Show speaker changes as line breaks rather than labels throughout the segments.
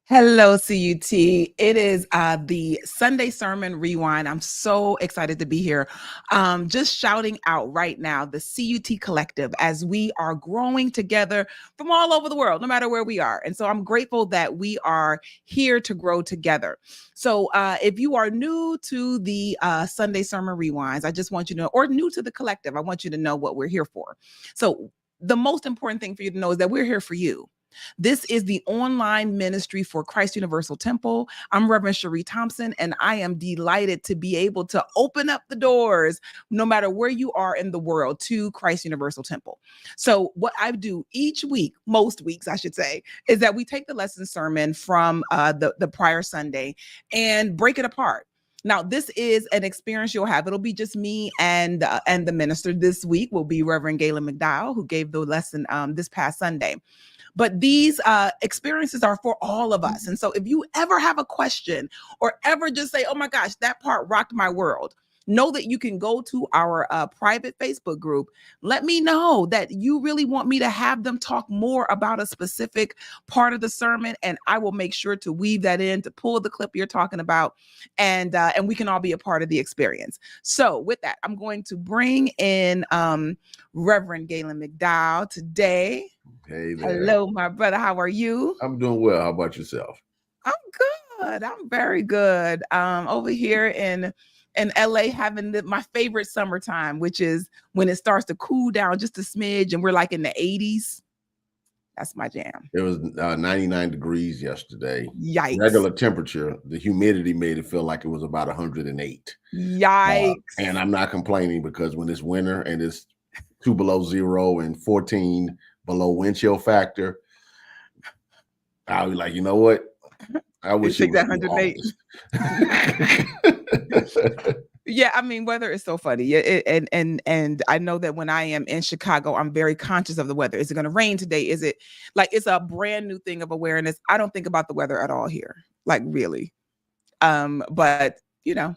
Hello, CUT. It is the Sunday Sermon Rewind. I'm so excited to be here. Just shouting out right now the CUT Collective as we are growing together from all over the world, no matter where we are. And so I'm grateful that we are here to grow together. So if you are new to the Sunday Sermon Rewinds, I just want you to know, or new to the collective, I want you to know what we're here for. So the most important thing for you to know is that we're here for you. This is the online ministry for Christ Universal Temple. I'm Reverend Sheree Thompson, and I am delighted to be able to open up the doors, no matter where you are in the world, to Christ Universal Temple. So what I do each week, most weeks, I should say, is that we take the lesson sermon from the prior Sunday and break it apart. Now, this is an experience you'll have. It'll be just me and the minister. This week will be Reverend Gaylon McDowell, who gave the lesson this past Sunday. But these experiences are for all of us. And so if you ever have a question or ever just say, oh my gosh, that part rocked my world, know that you can go to our private Facebook group. Let me know that you really want me to have them talk more about a specific part of the sermon, and I will make sure to weave that in, to pull the clip you're talking about, and we can all be a part of the experience. So with that, I'm going to bring in Reverend Gaylon McDowell today.
Hey there.
Hello, my brother. How are you?
I'm doing well. How about yourself?
I'm good. I'm very good. Over here in LA, having my favorite summertime, which is when it starts to cool down just a smidge, and we're like in the 80s. That's my jam.
It was 99 degrees yesterday.
Yikes.
Regular temperature. The humidity made it feel like it was about 108.
Yikes.
And I'm not complaining, because when it's winter and it's 2 below zero and 14 below wind chill factor, I'll be like, you know what? I wish it was
108. Yeah, I mean, weather is so funny. And I know that when I am in Chicago, I'm very conscious of the weather. Is it going to rain today? Is it like, it's a brand new thing of awareness. I don't think about the weather at all here, like really. But you know,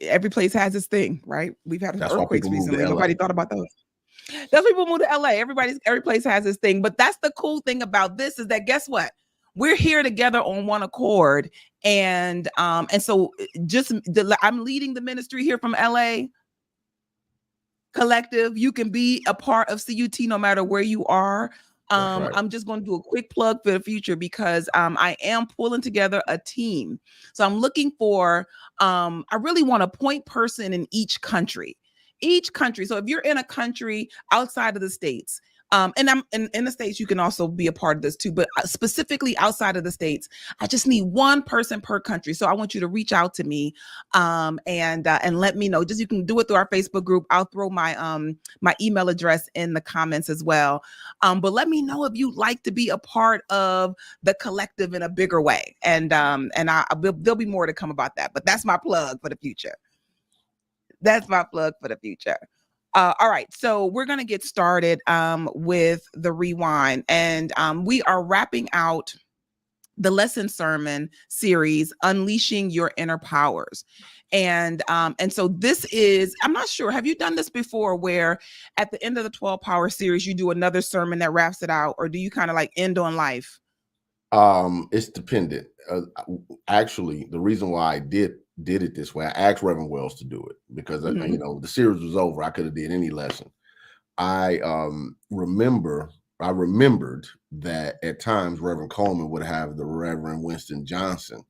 every place has its thing, right? We've had earthquakes recently. Nobody thought about those. That's why people move to LA. Every place has its thing. But that's the cool thing about this, is that guess what? We're here together on one accord. And so I'm leading the ministry here from LA Collective. You can be a part of CUT no matter where you are.
Right.
I'm just going to do a quick plug for the future, because I am pulling together a team. So I'm looking for, I really want a point person in each country. So if you're in a country outside of the States, and I'm in the States, you can also be a part of this too, but specifically outside of the States, I just need one person per country. So I want you to reach out to me and let me know. Just, you can do it through our Facebook group. I'll throw my my email address in the comments as well. But let me know if you'd like to be a part of the collective in a bigger way. And there'll be more to come about that. But that's my plug for the future. All right, so we're going to get started with the rewind, and we are wrapping out the lesson sermon series, Unleashing Your Inner Powers. And so this is, I'm not sure, have you done this before, where at the end of the 12 power series, you do another sermon that wraps it out, or do you kind of like end on life?
It's dependent. Actually, the reason why I did it this way, I asked Reverend Wells to do it, because you know, the series was over. I could have did any lesson. I remembered that at times Reverend Coleman would have the Reverend Winston Johnson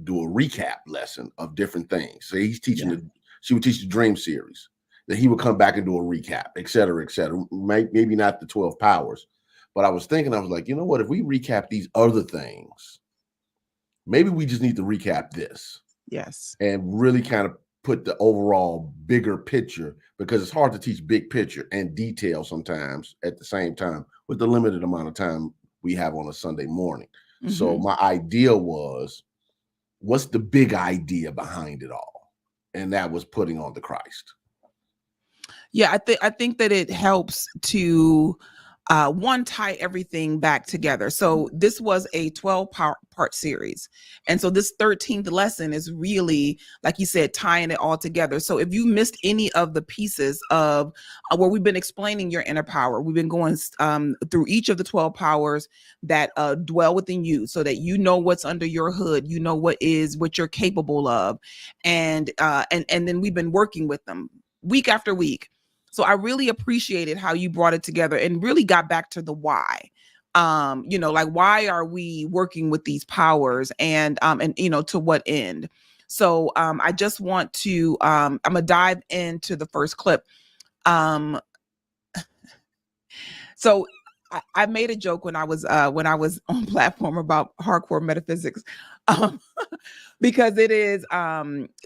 do a recap lesson of different things. So he's teaching she would teach the dream series, that he would come back and do a recap, et cetera, et cetera. Maybe not the 12 powers. But I was like, you know what? If we recap these other things, maybe we just need to recap this.
Yes.
And really kind of put the overall bigger picture, because it's hard to teach big picture and detail sometimes at the same time with the limited amount of time we have on a Sunday morning. Mm-hmm. So my idea was, what's the big idea behind it all? And that was putting on the Christ.
Yeah, I think that it helps to one, tie everything back together. So this was a 12-part series. And so this 13th lesson is really, like you said, tying it all together. So if you missed any of the pieces of where we've been explaining your inner power, we've been going through each of the 12 powers that dwell within you, so that you know what's under your hood, you know what you're capable of. And then we've been working with them week after week. So I really appreciated how you brought it together and really got back to the why. Like, why are we working with these powers, and to what end? So I just want to I'm gonna dive into the first clip. Um, so I made a joke when I was on platform about hardcore metaphysics. Um, because it is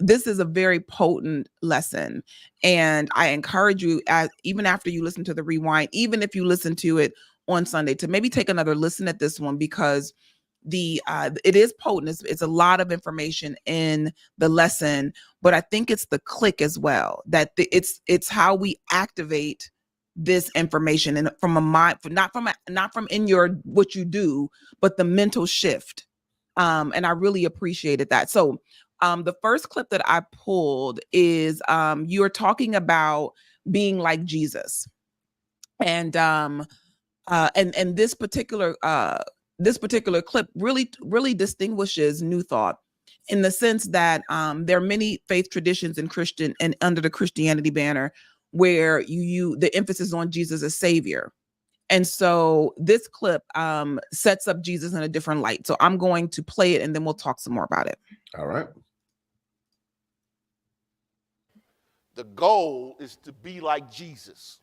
this is a very potent lesson, and I encourage you, even after you listen to the rewind, even if you listen to it on Sunday, to maybe take another listen at this one, because it is potent. It's a lot of information in the lesson, but I think it's the click as well, that it's how we activate this information, and from a mind, not from in your what you do, but the mental shift. And I really appreciated that. So the first clip that I pulled is you're talking about being like Jesus. And this particular clip really distinguishes New Thought, in the sense that there are many faith traditions in Christian and under the Christianity banner where the emphasis is on Jesus as Savior. And so this clip sets up Jesus in a different light. So I'm going to play it, and then we'll talk some more about it.
All right.
The goal is to be like Jesus.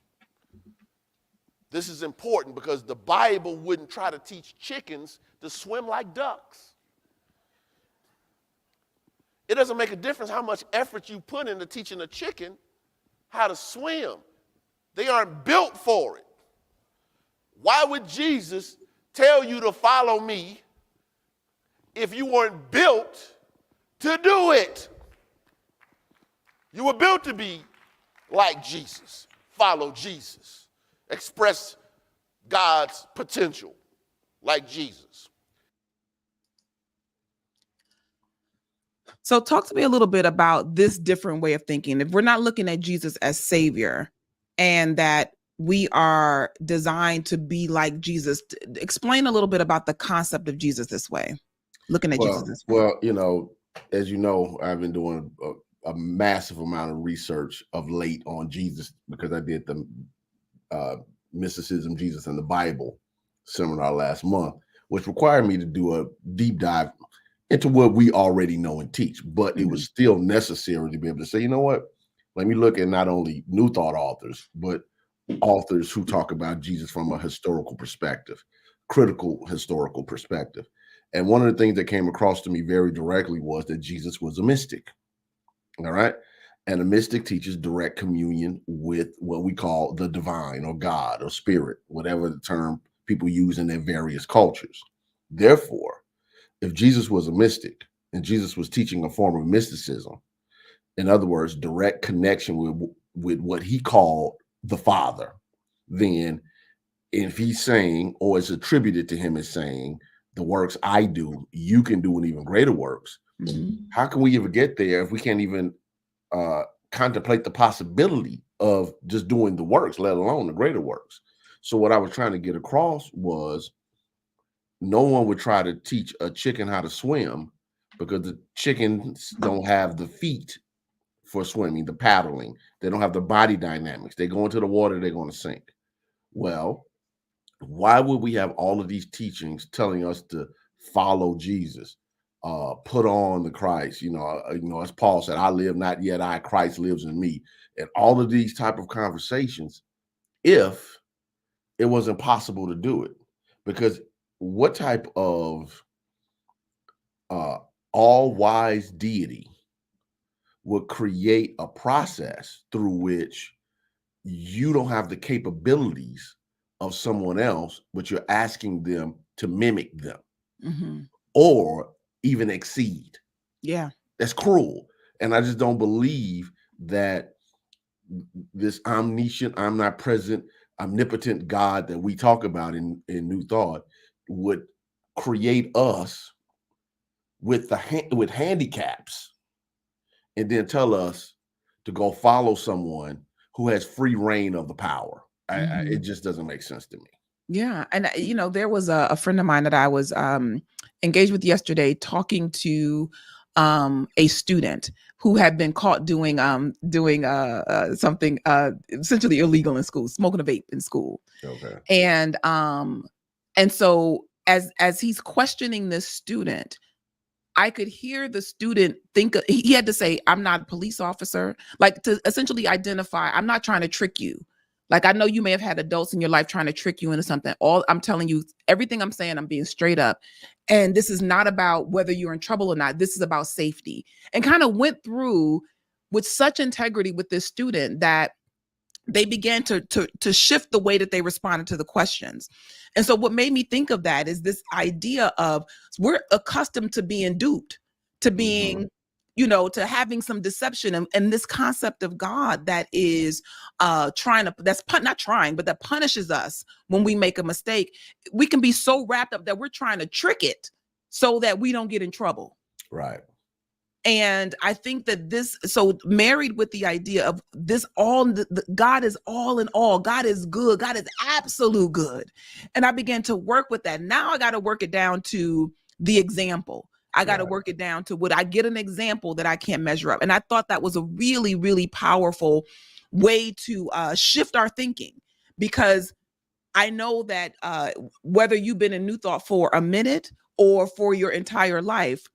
This is important because the Bible wouldn't try to teach chickens to swim like ducks. It doesn't make a difference how much effort you put into teaching a chicken how to swim. They aren't built for it. Why would Jesus tell you to follow me if you weren't built to do it? You were built to be like Jesus, follow Jesus, express God's potential like Jesus.
So talk to me a little bit about this different way of thinking. If we're not looking at Jesus as Savior, and that we are designed to be like Jesus, explain a little bit about the concept of Jesus this way, looking at Jesus this way.
Well, as you know, I've been doing a massive amount of research of late on Jesus, because I did the Mysticism, Jesus and the Bible seminar last month, which required me to do a deep dive into what we already know and teach. But it was still necessary to be able to say, you know what, let me look at not only New Thought authors, but authors who talk about Jesus from a historical perspective, critical historical perspective. And one of the things that came across to me very directly was that Jesus was a mystic. All right. And a mystic teaches direct communion with what we call the divine, or God, or spirit, whatever the term people use in their various cultures. Therefore, if Jesus was a mystic and Jesus was teaching a form of mysticism, in other words, direct connection with what he called the Father, then if he's saying, or is attributed to him as saying, the works I do, you can do, an even greater works. How can we ever get there if we can't even contemplate the possibility of just doing the works, let alone the greater works? So what I was trying to get across was, no one would try to teach a chicken how to swim, because the chickens don't have the feet for swimming, the paddling. They don't have the body dynamics. They go into the water, they're going to sink. Well, why would we have all of these teachings telling us to follow Jesus, put on the Christ? As Paul said, I live not yet I, Christ lives in me, and all of these type of conversations, if it was impossible to do it. Because what type of all-wise deity would create a process through which you don't have the capabilities of someone else, but you're asking them to mimic them or even exceed?
Yeah.
That's cruel. And I just don't believe that this omniscient, I'm not present, omnipotent God that we talk about in New Thought would create us with with handicaps and then tell us to go follow someone who has free reign of the power. It just doesn't make sense to me.
Yeah. And, there was a friend of mine that I was engaged with yesterday talking to a student who had been caught doing something essentially illegal in school, smoking a vape in school.
Okay.
And so as he's questioning this student, I could hear the student think he had to say, I'm not a police officer, like to essentially identify, I'm not trying to trick you. Like, I know you may have had adults in your life trying to trick you into something. All I'm telling you, everything I'm saying, I'm being straight up. And this is not about whether you're in trouble or not. This is about safety. And kind of went through with such integrity with this student that they began to shift the way that they responded to the questions. And so what made me think of that is this idea of we're accustomed to being duped, to being, to having some deception, and this concept of God that is that punishes us when we make a mistake. We can be so wrapped up that we're trying to trick it so that we don't get in trouble.
Right.
And I think that so married with the idea of this, God is all in all. God is good. God is absolute good. And I began to work with that. Now I got to work it down to the example. I got to work it down to would I get an example that I can't measure up? And I thought that was a really, really powerful way to shift our thinking, because I know that whether you've been in New Thought for a minute or for your entire life,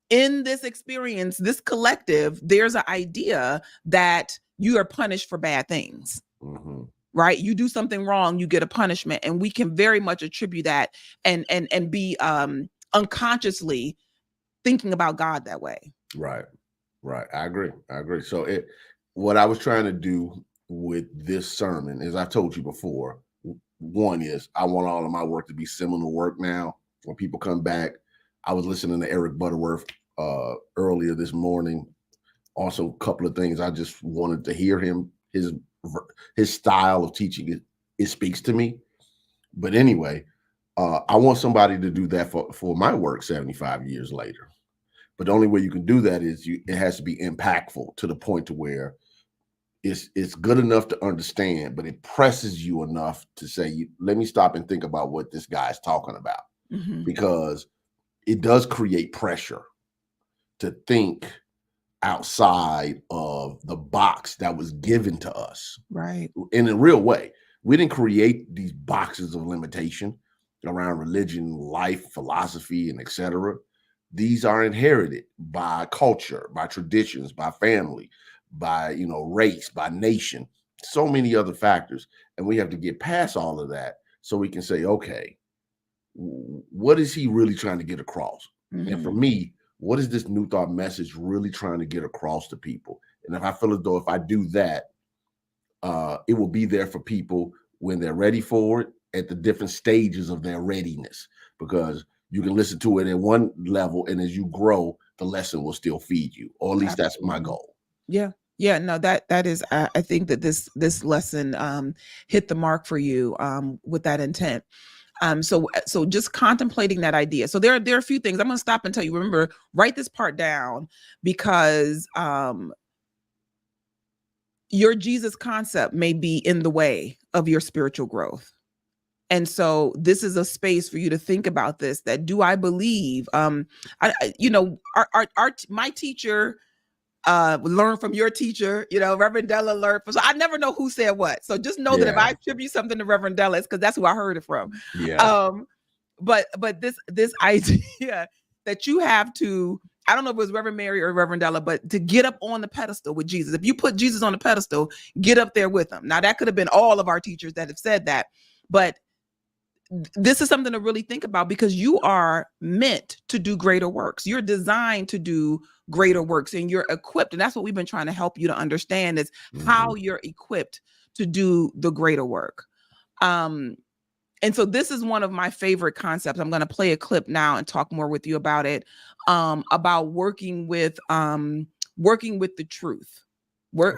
in this experience, this collective, there's an idea that you are punished for bad things, right? You do something wrong, you get a punishment, and we can very much attribute that and be unconsciously thinking about God that way.
Right. I agree. So what I was trying to do with this sermon, as I told you before, one is I want all of my work to be seminal work now. When people come back, I was listening to Eric Butterworth earlier this morning. Also, a couple of things I just wanted to hear him, his style of teaching. It speaks to me. But anyway, I want somebody to do that for my work 75 years later. But the only way you can do that is it has to be impactful to the point to where it's good enough to understand, but it presses you enough to say, let me stop and think about what this guy's talking about. Because it does create pressure to think outside of the box that was given to us.
Right.
In a real way. We didn't create these boxes of limitation around religion, life, philosophy, and etc. These are inherited by culture, by traditions, by family, by race, by nation, so many other factors. And we have to get past all of that so we can say, okay, what is he really trying to get across? And for me, what is this New Thought message really trying to get across to people? And if I feel as though if I do that, it will be there for people when they're ready for it at the different stages of their readiness, because you can listen to it at one level, and as you grow, the lesson will still feed you, or at least that's my goal.
Yeah. No, that is, I think that this lesson hit the mark for you with that intent. So just contemplating that idea. So there are a few things I'm going to stop and tell you. Remember, write this part down, because your Jesus concept may be in the way of your spiritual growth. And so this is a space for you to think about this, that do I believe, my teacher learn from your teacher, Reverend Della learned from, so I never know who said what. So just know that if I attribute something to Reverend Della, it's because that's who I heard it from.
Yeah.
But this idea that you have to, I don't know if it was Reverend Mary or Reverend Della, but to get up on the pedestal with Jesus. If you put Jesus on the pedestal, get up there with him. Now that could have been all of our teachers that have said that, but this is something to really think about, because you are meant to do greater works. You're designed to do greater works, and you're equipped. And that's what we've been trying to help you to understand, is how you're equipped to do the greater work. And so this is one of my favorite concepts. I'm going to play a clip now and talk more with you about it, about working with the truth,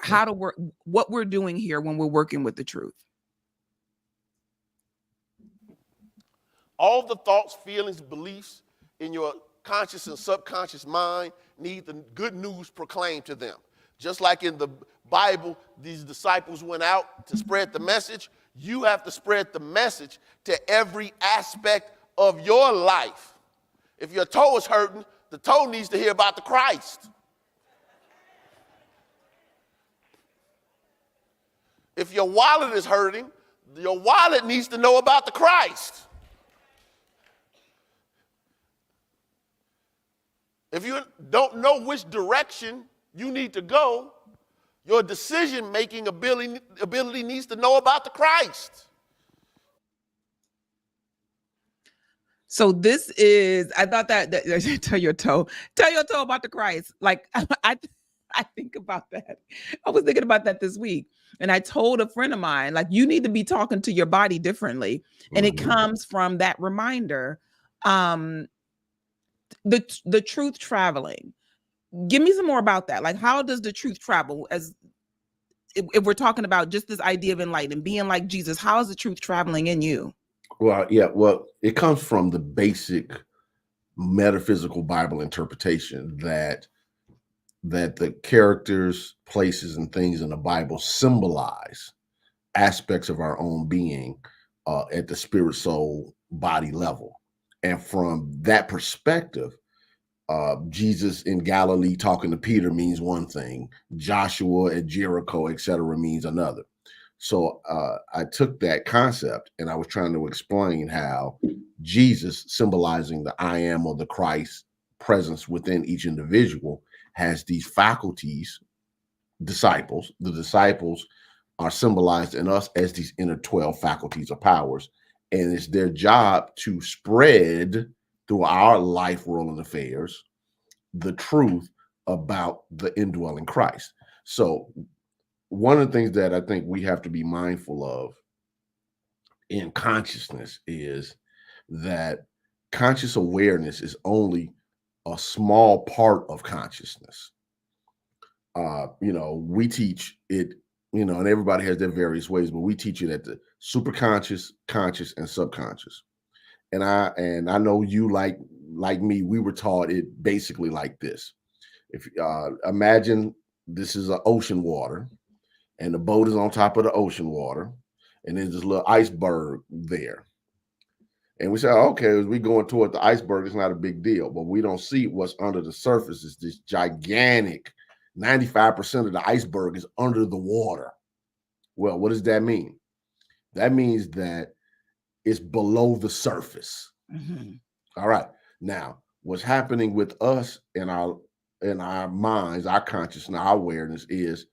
how to work, what we're doing here when we're working with the truth.
All the thoughts, feelings, beliefs in your conscious and subconscious mind need the good news proclaimed to them. Just like in the Bible, these disciples went out to spread the message. You have to spread the message to every aspect of your life. If your toe is hurting, the toe needs to hear about the Christ. If your wallet is hurting, your wallet needs to know about the Christ. If you don't know which direction you need to go, your decision-making ability needs to know about the Christ.
So this is, I thought that tell your toe about the Christ. Like I think about that. I was thinking about that this week. And I told a friend of mine, like, you need to be talking to your body differently. And it comes from that reminder. The truth traveling. Give me some more about that. Like, how does the truth travel? As if we're talking about just this idea of enlightenment, being like Jesus, how is the truth traveling in you?
Well, yeah, well, it comes from the basic metaphysical Bible interpretation that the characters, places, and things in the Bible symbolize aspects of our own being at the spirit, soul, body level. And from that perspective, Jesus in Galilee talking to Peter means one thing, Joshua at Jericho, etc., means another. So I took that concept and I was trying to explain how Jesus, symbolizing the I am or the Christ presence within each individual, has these faculties, disciples. The disciples are symbolized in us as these inner 12 faculties or powers. And it's their job to spread through our life, world, and affairs the truth about the indwelling Christ. So one of the things that I think we have to be mindful of in consciousness is that conscious awareness is only a small part of consciousness. We teach it, and everybody has their various ways, but we teach it at the superconscious, conscious, and subconscious. And I know you like me, we were taught it basically like this. If imagine this is an ocean water, and the boat is on top of the ocean water, and there's this little iceberg there. And we say, okay, as we going toward the iceberg, it's not a big deal, but we don't see what's under the surface. It's this gigantic, 95% of the iceberg is under the water. Well, what does that mean? That means that it's below the surface. Mm-hmm. All right. Now, what's happening with us in our minds, our consciousness, our awareness is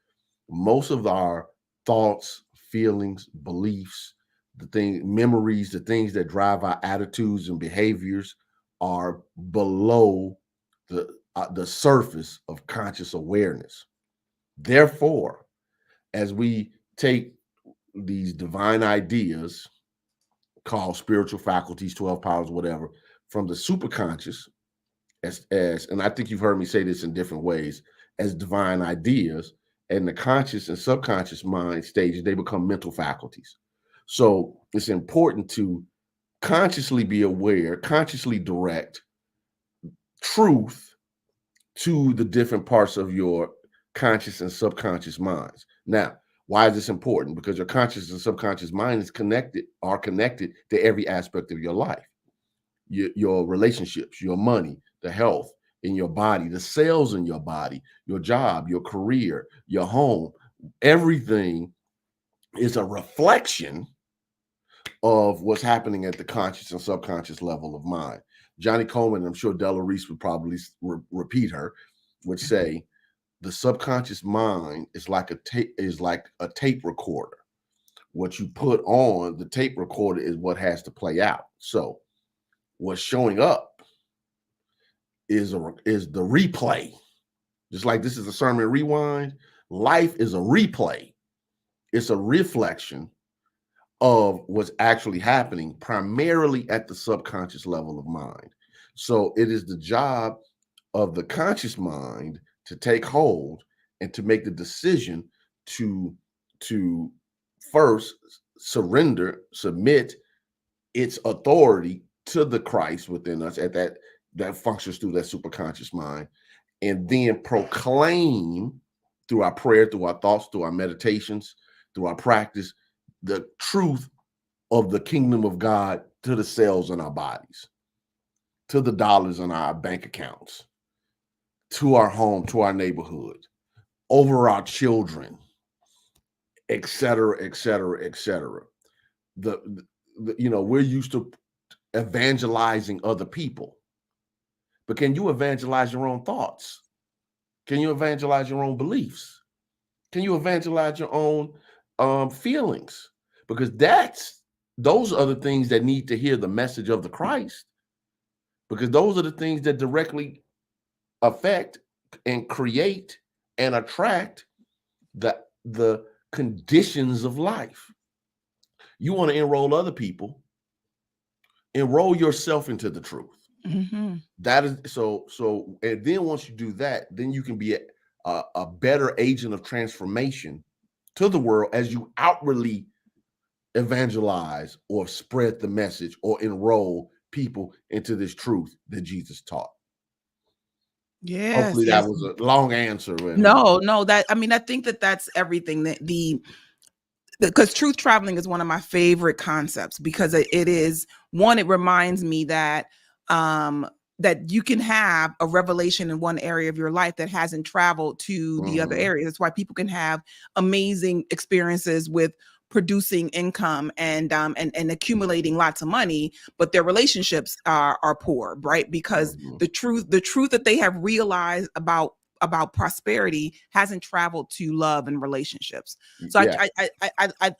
most of our thoughts, feelings, beliefs, memories, the things that drive our attitudes and behaviors are below the surface of conscious awareness. Therefore, as we take these divine ideas called spiritual faculties, 12 powers, whatever, from the superconscious, as and I think you've heard me say this in different ways, as divine ideas, and the conscious and subconscious mind stages, they become mental faculties. So it's important to consciously be aware, consciously direct truth to the different parts of your conscious and subconscious minds. Now, why is this important? Because your conscious and subconscious mind are connected to every aspect of your life. Your relationships, your money, the health in your body, the cells in your body, your job, your career, your home, everything is a reflection of what's happening at the conscious and subconscious level of mind. Johnny Coleman, I'm sure Della Reese would probably repeat her, would say the subconscious mind is like a tape recorder. What you put on the tape recorder is what has to play out. So what's showing up is the replay. Just like this is a sermon rewind, life is a replay. It's a reflection of what's actually happening primarily at the subconscious level of mind. So it is the job of the conscious mind to take hold and to make the decision to first submit its authority to the Christ within us at that functions through that superconscious mind, and then proclaim through our prayer, through our thoughts, through our meditations, through our practice, the truth of the kingdom of God to the cells in our bodies, to the dollars in our bank accounts, to our home, to our neighborhood, over our children, et cetera, et cetera, et cetera. We're used to evangelizing other people, but can you evangelize your own thoughts? Can you evangelize your own beliefs? Can you evangelize your own feelings? Because those are the things that need to hear the message of the Christ, because those are the things that directly affect and create and attract the conditions of life. You want to enroll other people, enroll yourself into the truth.
Mm-hmm.
That is so. And then once you do that, then you can be a better agent of transformation to the world as you outwardly evangelize or spread the message or enroll people into this truth that Jesus taught.
Yes.
Hopefully that was a long answer.
No, I think that's everything. That because truth traveling is one of my favorite concepts, because it is one, it reminds me that that you can have a revelation in one area of your life that hasn't traveled to the other areas. That's why people can have amazing experiences with producing income and accumulating lots of money, but their relationships are poor, right? Because the truth that they have realized about prosperity hasn't traveled to love and relationships. So
Yeah.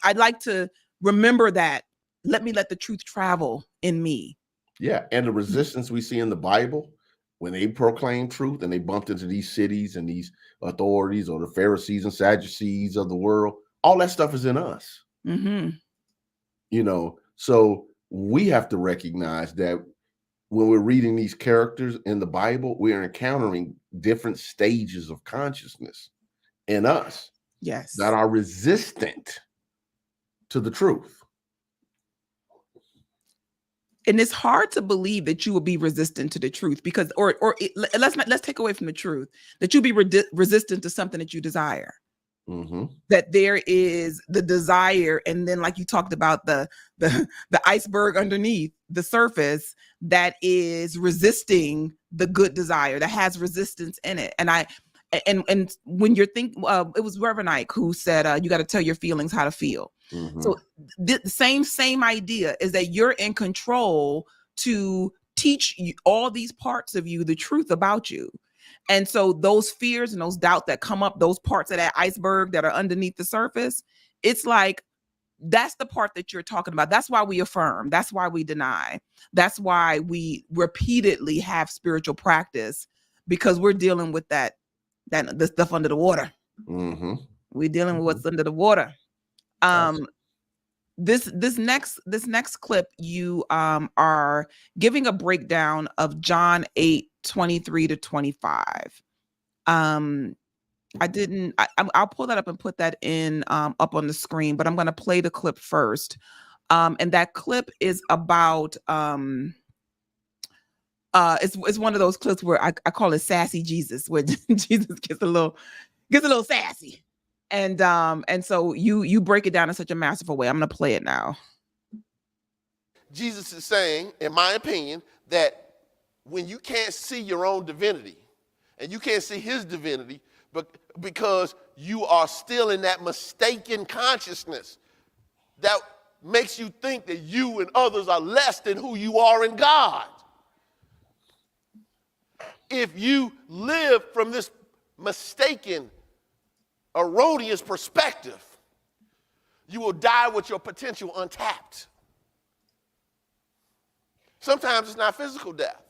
I'd like to remember that. Let the truth travel in me.
Yeah. And the resistance we see in the Bible when they proclaim truth and they bumped into these cities and these authorities or the Pharisees and Sadducees of the world, all that stuff is in us.
Mm-hmm.
So we have to recognize that when we're reading these characters in the Bible, we are encountering different stages of consciousness in us,
yes,
that are resistant to the truth.
And it's hard to believe that you will be resistant to the truth, because, let's take away from the truth that you'll be resistant to something that you desire.
Mm-hmm.
That there is the desire, and then, like you talked about, the iceberg underneath the surface that is resisting the good desire, that has resistance in it. And when you're thinking, it was Reverend Ike who said, you got to tell your feelings how to feel.
Mm-hmm.
So the same idea is that you're in control to teach you, all these parts of you, the truth about you. And so those fears and those doubts that come up, those parts of that iceberg that are underneath the surface, it's like, that's the part that you're talking about. That's why we affirm. That's why we deny. That's why we repeatedly have spiritual practice, because we're dealing with the stuff under the water.
Mm-hmm.
We're dealing with what's under the water. This next clip, you are giving a breakdown of John 8:23-25. I'll pull that up and put that in up on the screen, but I'm going to play the clip first. And that clip is about it's one of those clips where I call it sassy Jesus, where Jesus gets a little sassy. And so you break it down in such a masterful way. I'm going to play it now.
Jesus is saying, in my opinion, that when you can't see your own divinity and you can't see his divinity, but because you are still in that mistaken consciousness that makes you think that you and others are less than who you are in God. If you live from this mistaken, erroneous perspective, you will die with your potential untapped. Sometimes it's not physical death,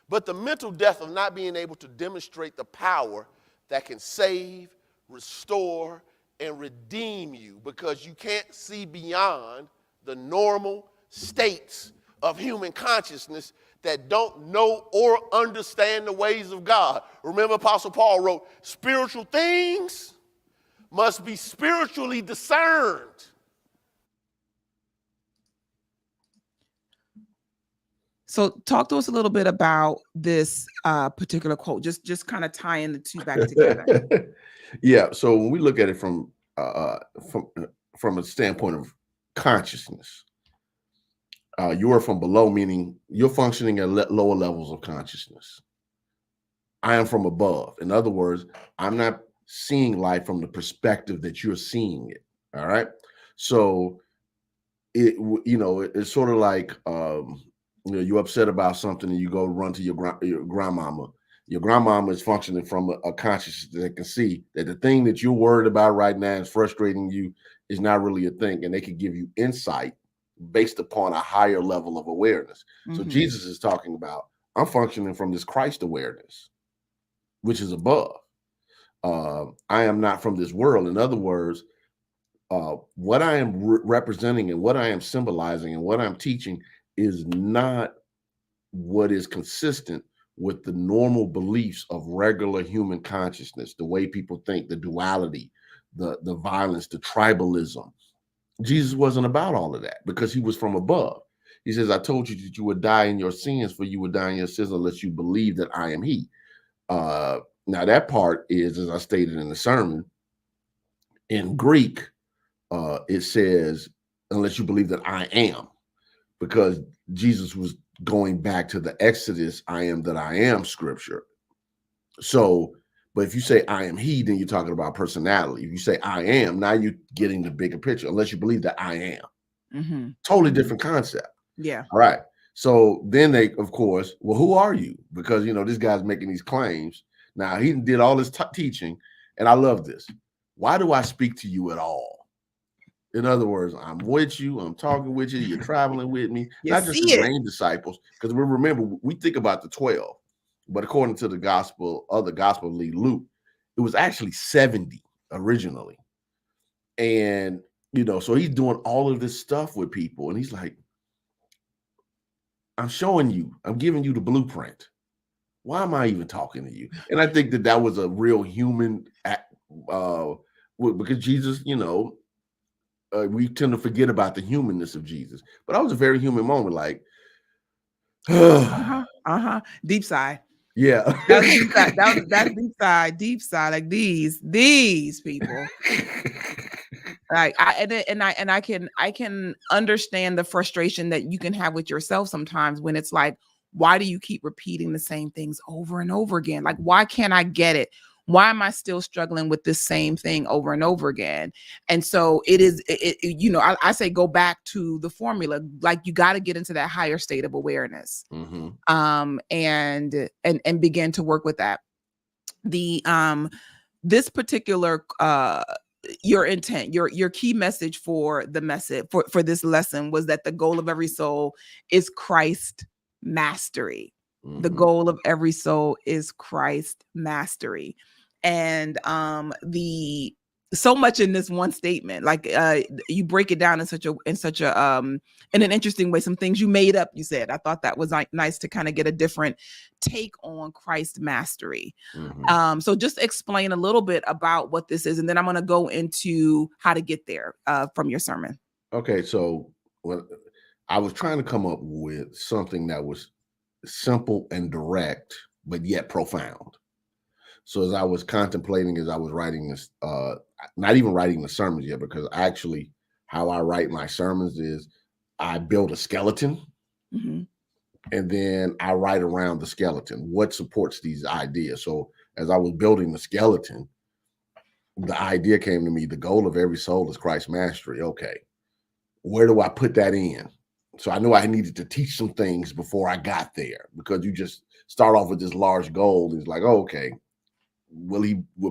but the mental death of not being able to demonstrate the power that can save, restore, and redeem you, because you can't see beyond the normal states of human consciousness that don't know or understand the ways of God. Remember, Apostle Paul wrote, spiritual things must be spiritually discerned.
So talk to us a little bit about this particular quote. Just kind of tying the two back together.
Yeah. So when we look at it from from a standpoint of consciousness, you are from below, meaning you're functioning at lower levels of consciousness. I am from above. In other words, I'm not seeing life from the perspective that you're seeing it. All right. So it's sort of like you're upset about something and you go run to your grandmama. Your grandmama is functioning from a consciousness that can see that the thing that you're worried about right now is frustrating you is not really a thing, and they can give you insight based upon a higher level of awareness. So Jesus is talking about, I'm functioning from this Christ awareness, which is above. I am not from this world. In other words, what I am representing and what I am symbolizing and what I'm teaching is not what is consistent with the normal beliefs of regular human consciousness, the way people think, the duality, the violence, the tribalism. Jesus wasn't about all of that because he was from above. He says, I told you that you would die in your sins, for you would die in your sins unless you believe that I am he. Now that part is, as I stated in the sermon, in Greek, it says, unless you believe that I am, because Jesus was going back to the Exodus, I am that I am scripture. So, but if you say I am he, then you're talking about personality. If you say I am, now you're getting the bigger picture, unless you believe that I am. Totally different concept.
Yeah.
All right. So then they, of course, well, who are you? Because, this guy's making these claims. Now, he did all this teaching, and I love this. Why do I speak to you at all? In other words, I'm with you, I'm talking with you, you're traveling with me, not just his main disciples, because we remember, we think about the 12, but according to the other gospel lead, Luke, it was actually 70 originally. And, so he's doing all of this stuff with people, and he's like, I'm showing you, I'm giving you the blueprint. Why am I even talking to you? And I think that was a real human act, because Jesus, we tend to forget about the humanness of Jesus, but that was a very human moment. Like,
deep sigh.
Yeah,
that was deep sigh. That's deep sigh. Like these people. Like I can understand the frustration that you can have with yourself sometimes when it's like, why do you keep repeating the same things over and over again? Like, why can't I get it? Why am I still struggling with this same thing over and over again? And so I say go back to the formula. Like, you got to get into that higher state of awareness, and begin to work with that. This particular your intent, your key message for the message for this lesson was that the goal of every soul is Christ mastery. The goal of every soul is Christ mastery. And so much in this one statement, like you break it down in such a in an interesting way. Some things you made up, you said. I thought that was nice to kind of get a different take on Christ mastery. So just explain a little bit about what this is, and then I'm going to go into how to get there from your sermon.
Okay, so I was trying to come up with something that was simple and direct, but yet profound. So as I was contemplating, as I was writing this, not even writing the sermons yet, because actually how I write my sermons is I build a skeleton, and then I write around the skeleton what supports these ideas. So as I was building the skeleton, the idea came to me, the goal of every soul is Christ mastery. Okay, where do I put that in? So I knew I needed to teach some things before I got there, because you just start off with this large goal. It's like, oh, okay, will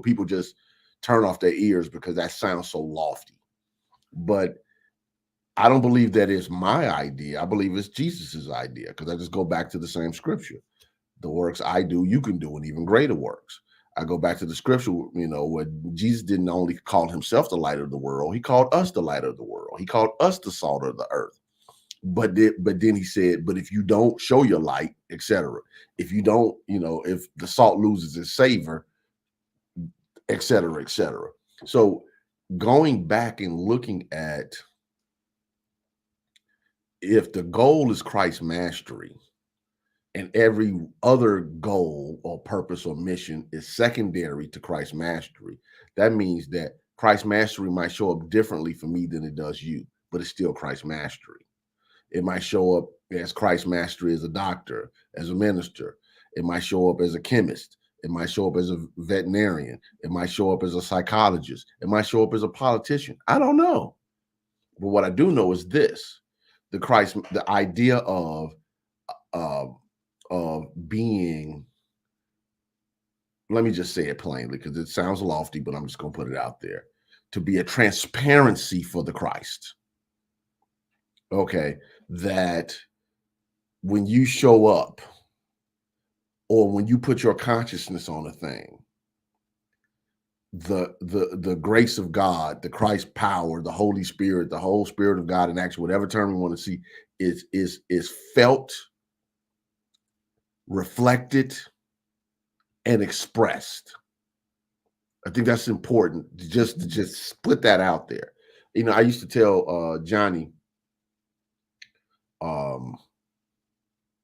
people just turn off their ears because that sounds so lofty? But I don't believe that is my idea. I believe it's Jesus's idea, because I just go back to the same scripture. The works I do, you can do, and even greater works. I go back to the scripture, where Jesus didn't only call himself the light of the world, he called us the light of the world. He called us the salt of the earth. But then he said, but if you don't show your light, etc., if you don't, if the salt loses its savor, etc., etc. So going back and looking at, if the goal is Christ's mastery, and every other goal or purpose or mission is secondary to Christ's mastery. That means that Christ's mastery might show up differently for me than it does you, but it's still Christ's mastery. It might show up as Christ's mastery as a doctor, as a minister. It might show up as a chemist. It might show up as a veterinarian. It might show up as a psychologist. It might show up as a politician. I don't know. But what I do know is this: the idea of being, let me just say it plainly because it sounds lofty, but I'm just going to put it out there, to be a transparency for the Christ. Okay, that when you show up or when you put your consciousness on a thing, the grace of God, the Christ power, the Holy Spirit, the whole Spirit of God in action, whatever term you want to see, is felt, reflected, and expressed. I think that's important to just put that out there. You know, I used to tell Johnny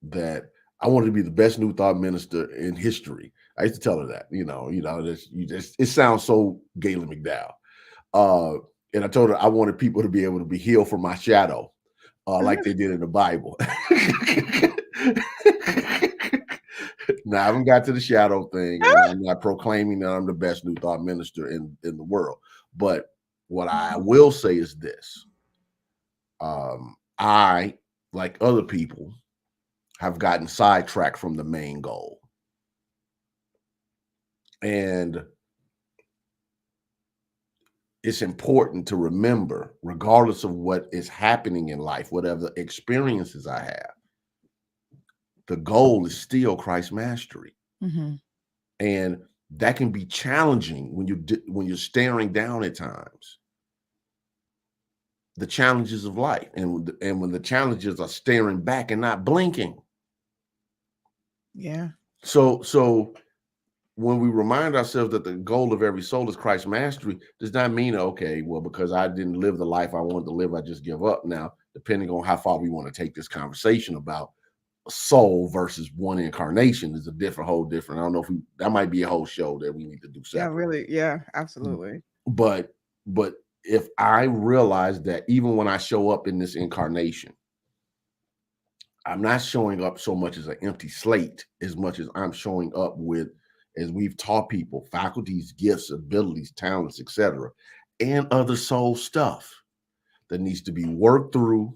that I wanted to be the best New Thought minister in history. I used to tell her that, it sounds so Gaylon McDowell. And I told her I wanted people to be able to be healed from my shadow, like they did in the Bible. Now, I haven't got to the shadow thing, and I'm not proclaiming that I'm the best New Thought minister in the world. But what I will say is this. I, like other people, have gotten sidetracked from the main goal. And it's important to remember, regardless of what is happening in life, whatever experiences I have, the goal is still Christ's mastery.
Mm-hmm.
And that can be challenging when you're staring down at times the challenges of life, and when the challenges are staring back and not blinking.
Yeah.
So when we remind ourselves that the goal of every soul is Christ's mastery, does not mean, okay, well, because I didn't live the life I wanted to live, I just give up. Now, depending on how far we want to take this conversation about soul versus one incarnation is a whole different. I don't know if that might be a whole show that we need to do separate.
Yeah, really. Yeah, absolutely.
But if I realize that even when I show up in this incarnation, I'm not showing up so much as an empty slate as much as I'm showing up with, as we've taught people, faculties, gifts, abilities, talents, etc., and other soul stuff that needs to be worked through,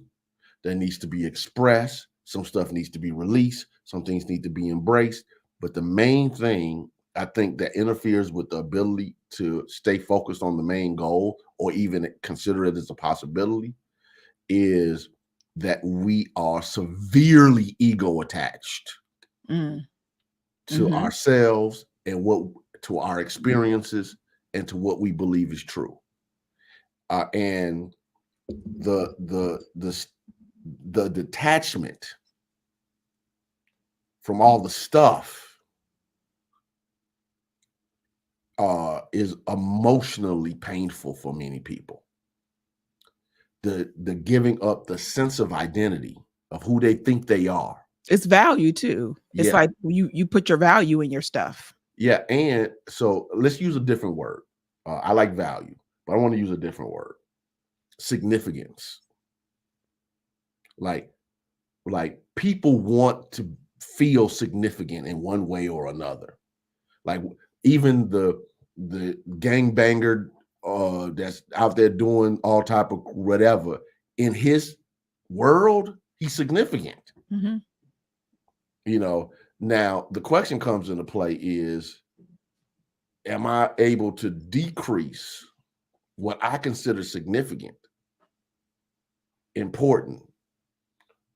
that needs to be expressed. Some stuff needs to be released. Some things need to be embraced. But the main thing, I think, that interferes with the ability to stay focused on the main goal or even consider it as a possibility is that we are severely ego attached to ourselves and to our experiences and to what we believe is true. And the detachment from all the stuff is emotionally painful for many people. The giving up the sense of identity of who they think they are.
It's value too. It's like you put your value in your stuff.
Yeah, and so let's use a different word. I like value, but I want to use a different word. Significance. Like people want to feel significant in one way or another. Like even the gangbanger that's out there doing all type of whatever, in his world, he's significant. Now the question comes into play is, am I able to decrease what I consider significant, important,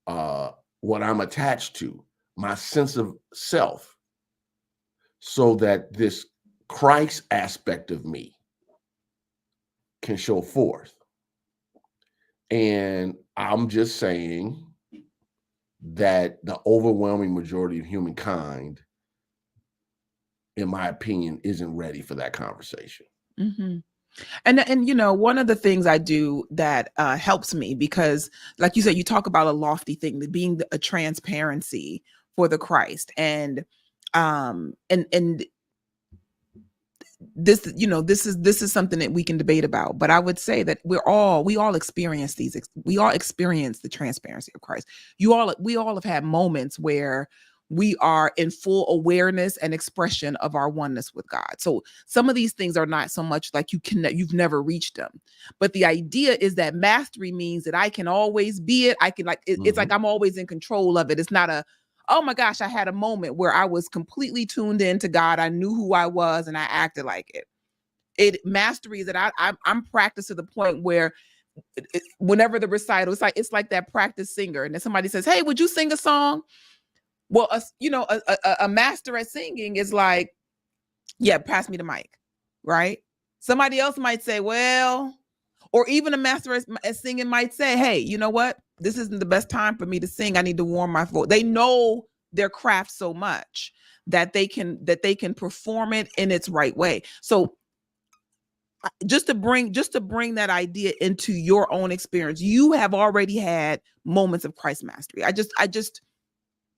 what I'm attached to, my sense of self, so that this Christ aspect of me can show forth? And I'm just saying that the overwhelming majority of humankind, in my opinion, isn't ready for that conversation.
And one of the things I do that helps me, because like you said, you talk about a lofty thing, being a transparency for the Christ. And this, you know, this is something that we can debate about, but I would say that we all experience we all experience the transparency of Christ. We all have had moments where we are in full awareness and expression of our oneness with God. So some of these things are not so much like you've never reached them, but the idea is that mastery means that I can always be it. I can it's like I'm always in control of it. It's not a, oh my gosh, I had a moment where I was completely tuned in to God. I knew who I was and I acted like it. Mastery is that I'm practiced to the point where whenever the recital, it's like that practice singer, and then somebody says, "Hey, would you sing a song?" Well, a master at singing is like, yeah, pass me the mic, right? Somebody else might say, well, or even a master at singing might say, hey, you know what? This isn't the best time for me to sing. I need to warm my voice. They know their craft so much that they can perform it in its right way. So just to bring that idea into your own experience, you have already had moments of Christ mastery.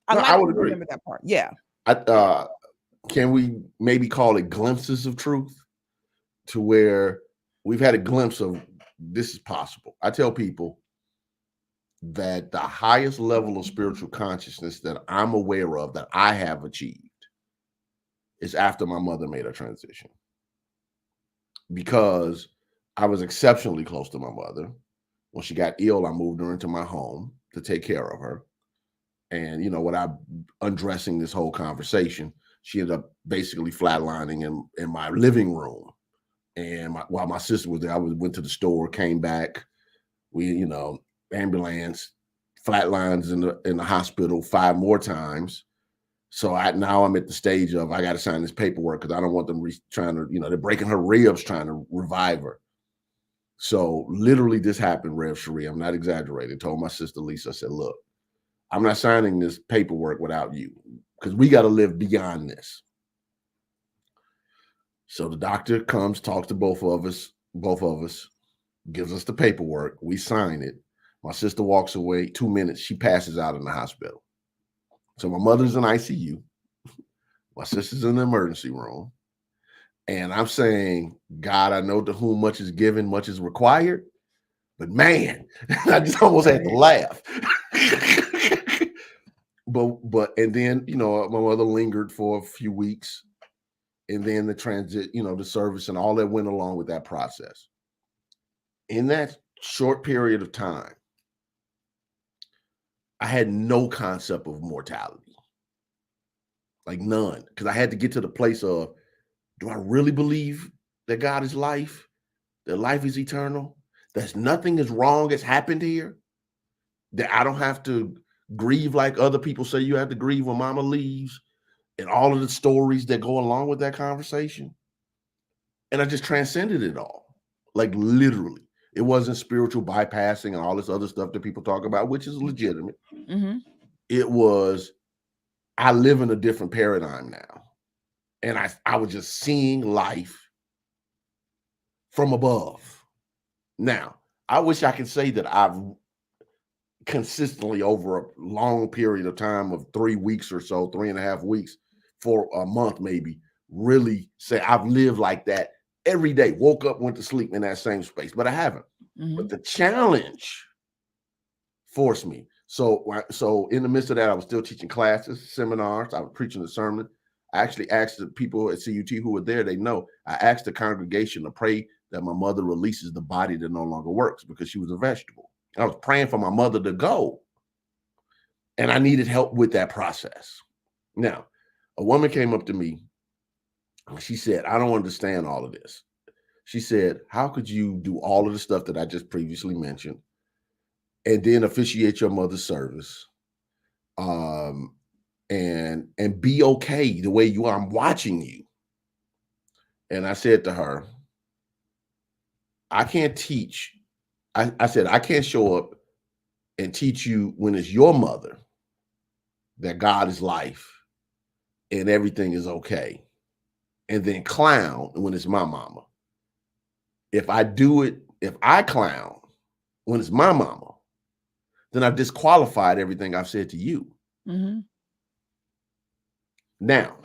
I
would agree.
Remember that part. Yeah.
Can we maybe call it glimpses of truth, to where we've had a glimpse of this is possible? I tell people that the highest level of spiritual consciousness that I'm aware of that I have achieved is after my mother made a transition, because I was exceptionally close to my mother. When she got ill, I moved her into my home to take care of her. And, you know, when I'm undressing this whole conversation, she ended up basically flatlining in my living room. And while my sister was there, I went to the store, came back. We, you know, ambulance, flatlines in the hospital 5 more times. So now I'm at the stage of I got to sign this paperwork because I don't want them trying to, you know, they're breaking her ribs trying to revive her. So literally this happened, Rev Sheree. I'm not exaggerating. Told my sister Lisa, I said, look, I'm not signing this paperwork without you, because we got to live beyond this. So the doctor comes, talks to both of us, gives us the paperwork. We sign it. My sister walks away. 2 minutes, she passes out in the hospital. So my mother's in ICU. My sister's in the emergency room. And I'm saying, God, I know to whom much is given, much is required. But man, I just almost had to laugh. But and then, you know, my mother lingered for a few weeks, and then the transit, you know, the service and all that went along with that process. In that short period of time, I had no concept of mortality, like none, because I had to get to the place of, do I really believe that God is life, that life is eternal, that nothing is wrong has happened here, that I don't have to grieve like other people say you have to grieve when mama leaves, and all of the stories that go along with that conversation. And I just transcended it all. Like literally. It wasn't spiritual bypassing and all this other stuff that people talk about, which is legitimate. Mm-hmm. It was, I live in a different paradigm now. And I was just seeing life from above. Now, I wish I could say that I've consistently over a long period of time of 3 weeks or so, 3.5 weeks, for a month maybe, really say I've lived like that every day, woke up, went to sleep in that same space, but I haven't. Mm-hmm. But the challenge forced me. So in the midst of that, I was still teaching classes, seminars, I was preaching the sermon. I actually asked the people at CUT who were there, they know, I asked the congregation to pray that my mother releases the body that no longer works, because she was a vegetable. I was praying for my mother to go, and I needed help with that process. Now, a woman came up to me, and she said, I don't understand all of this. She said, how could you do all of the stuff that I just previously mentioned and then officiate your mother's service and be okay the way you are? I'm watching you. And I said to her, I can't teach. I said, I can't show up and teach you when it's your mother that God is life and everything is okay, and then clown when it's my mama. If I clown when it's my mama, then I've disqualified everything I've said to you. Mm-hmm. Now,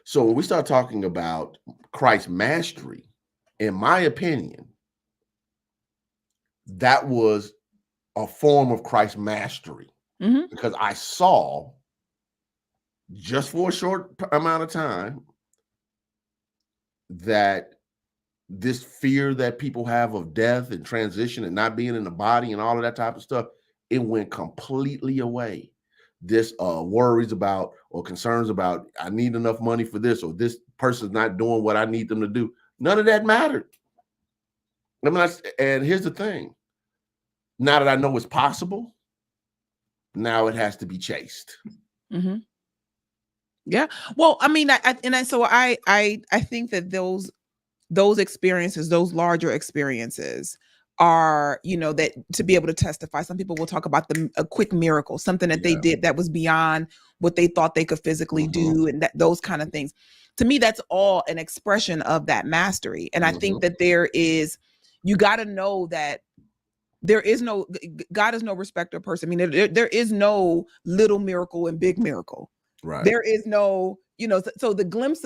so when we start talking about Christ's mastery, in my opinion, that was a form of Christ's mastery, because I saw, just for a short amount of time, that this fear that people have of death and transition and not being in the body and all of that type of stuff, it went completely away. This worries about or concerns about, I need enough money for this, or this person's not doing what I need them to do. None of that mattered. I mean, and here's the thing. Now that I know it's possible, now it has to be chased.
Yeah. Well, I mean, I think that those experiences, those larger experiences are, that to be able to testify. Some people will talk about a quick miracle, something that they did that was beyond what they thought they could physically do, and those kind of things. To me, that's all an expression of that mastery. And I think that you got to know that God is no respecter of person. I mean, there is no little miracle and big miracle.
Right.
There is no, so the glimpse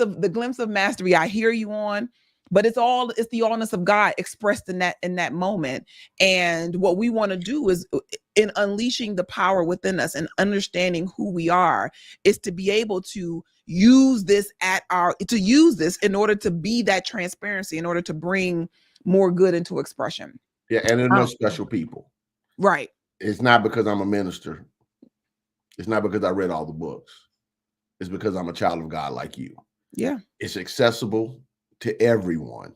of mastery I hear you on, but it's the allness of God expressed in that moment. And what we want to do is, in unleashing the power within us and understanding who we are, is to be able to use this in order to be that transparency, in order to bring more good into expression.
Yeah, and they're no special people.
Right.
It's not because I'm a minister. It's not because I read all the books. It's because I'm a child of God like you.
Yeah.
It's accessible to everyone.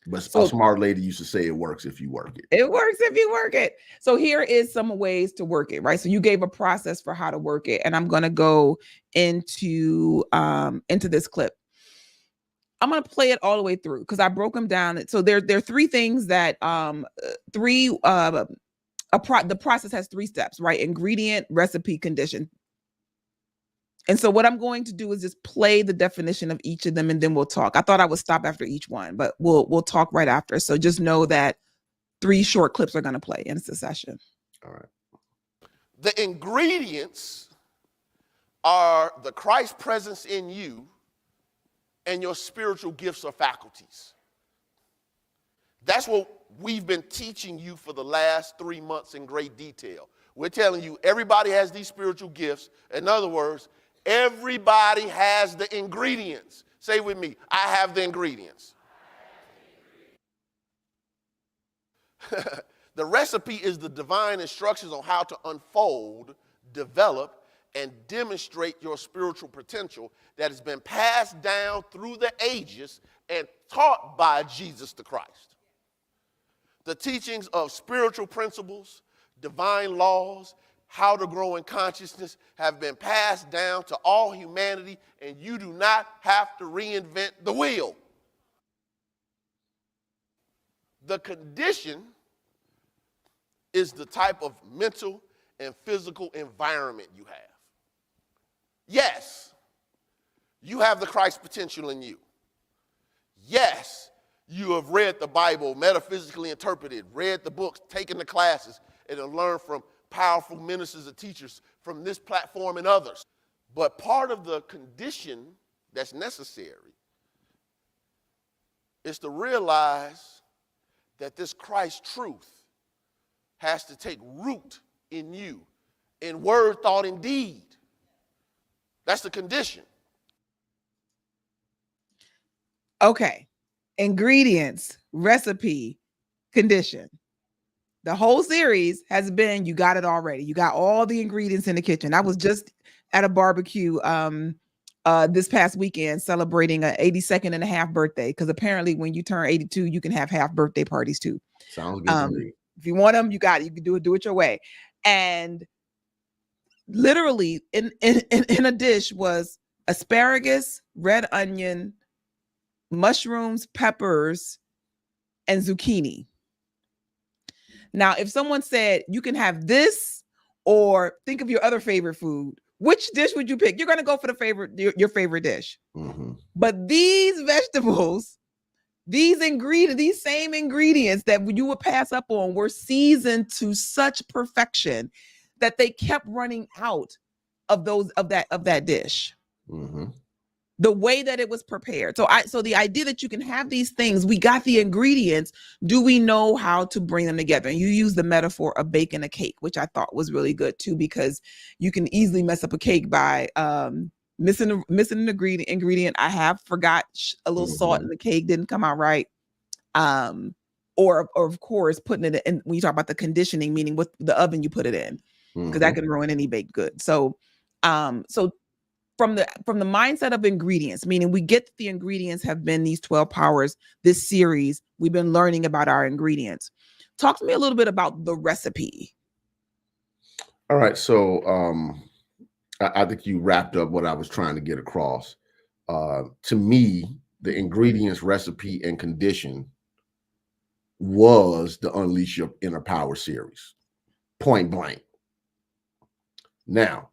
But a smart lady used to say it works if you work it.
It works if you work it. So here is some ways to work it, right? So you gave a process for how to work it, and I'm going to go into this clip. I'm going to play it all the way through because I broke them down. So there are three things that the process has 3 steps, right? Ingredient, recipe, condition. And so what I'm going to do is just play the definition of each of them, and then we'll talk. I thought I would stop after each one, but we'll talk right after. So just know that 3 short clips are going to play in succession.
All right.
The ingredients are the Christ presence in you and your spiritual gifts or faculties. That's what we've been teaching you for the last 3 months in great detail. We're telling you everybody has these spiritual gifts. In other words, everybody has the ingredients. Say with me, I have the ingredients. The recipe is the divine instructions on how to unfold, develop, and demonstrate your spiritual potential that has been passed down through the ages and taught by Jesus the Christ. The teachings of spiritual principles, divine laws, how to grow in consciousness have been passed down to all humanity, and you do not have to reinvent the wheel. The condition is the type of mental and physical environment you have. Yes, you have the Christ potential in you. Yes, you have read the Bible, metaphysically interpreted, read the books, taken the classes, and have learned from powerful ministers and teachers from this platform and others. But part of the condition that's necessary is to realize that this Christ truth has to take root in you, in word, thought, and deed. That's the condition.
Okay. Ingredients, recipe, condition. The whole series has been, you got it already. You got all the ingredients in the kitchen. I was just at a barbecue this past weekend celebrating a 82nd and a half birthday, because apparently when you turn 82, you can have half birthday parties too.
Sounds good to me.
If you want them, you got it. You can do it your way. And literally in a dish was asparagus, red onion, mushrooms, peppers, and zucchini. Now, if someone said you can have this or think of your other favorite food, which dish would you pick? You're going to go for your favorite dish. Mm-hmm. But these vegetables, these same ingredients that you would pass up on were seasoned to such perfection that they kept running out of that dish.
Mm-hmm.
The way that it was prepared. So the idea that you can have these things, we got the ingredients. Do we know how to bring them together? And you use the metaphor of baking a cake, which I thought was really good too, because you can easily mess up a cake by missing an ingredient. I have forgot a little salt in the cake, didn't come out right. Or of course putting it in, when you talk about the conditioning, meaning with the oven you put it in, because that can ruin any baked good. So from the mindset of ingredients, meaning we get the ingredients have been these 12 powers, this series, we've been learning about our ingredients. Talk to me a little bit about the recipe.
All right. So I think you wrapped up what I was trying to get across. To me, the ingredients, recipe, and condition was the Unleash Your Inner Power series, point blank. Now,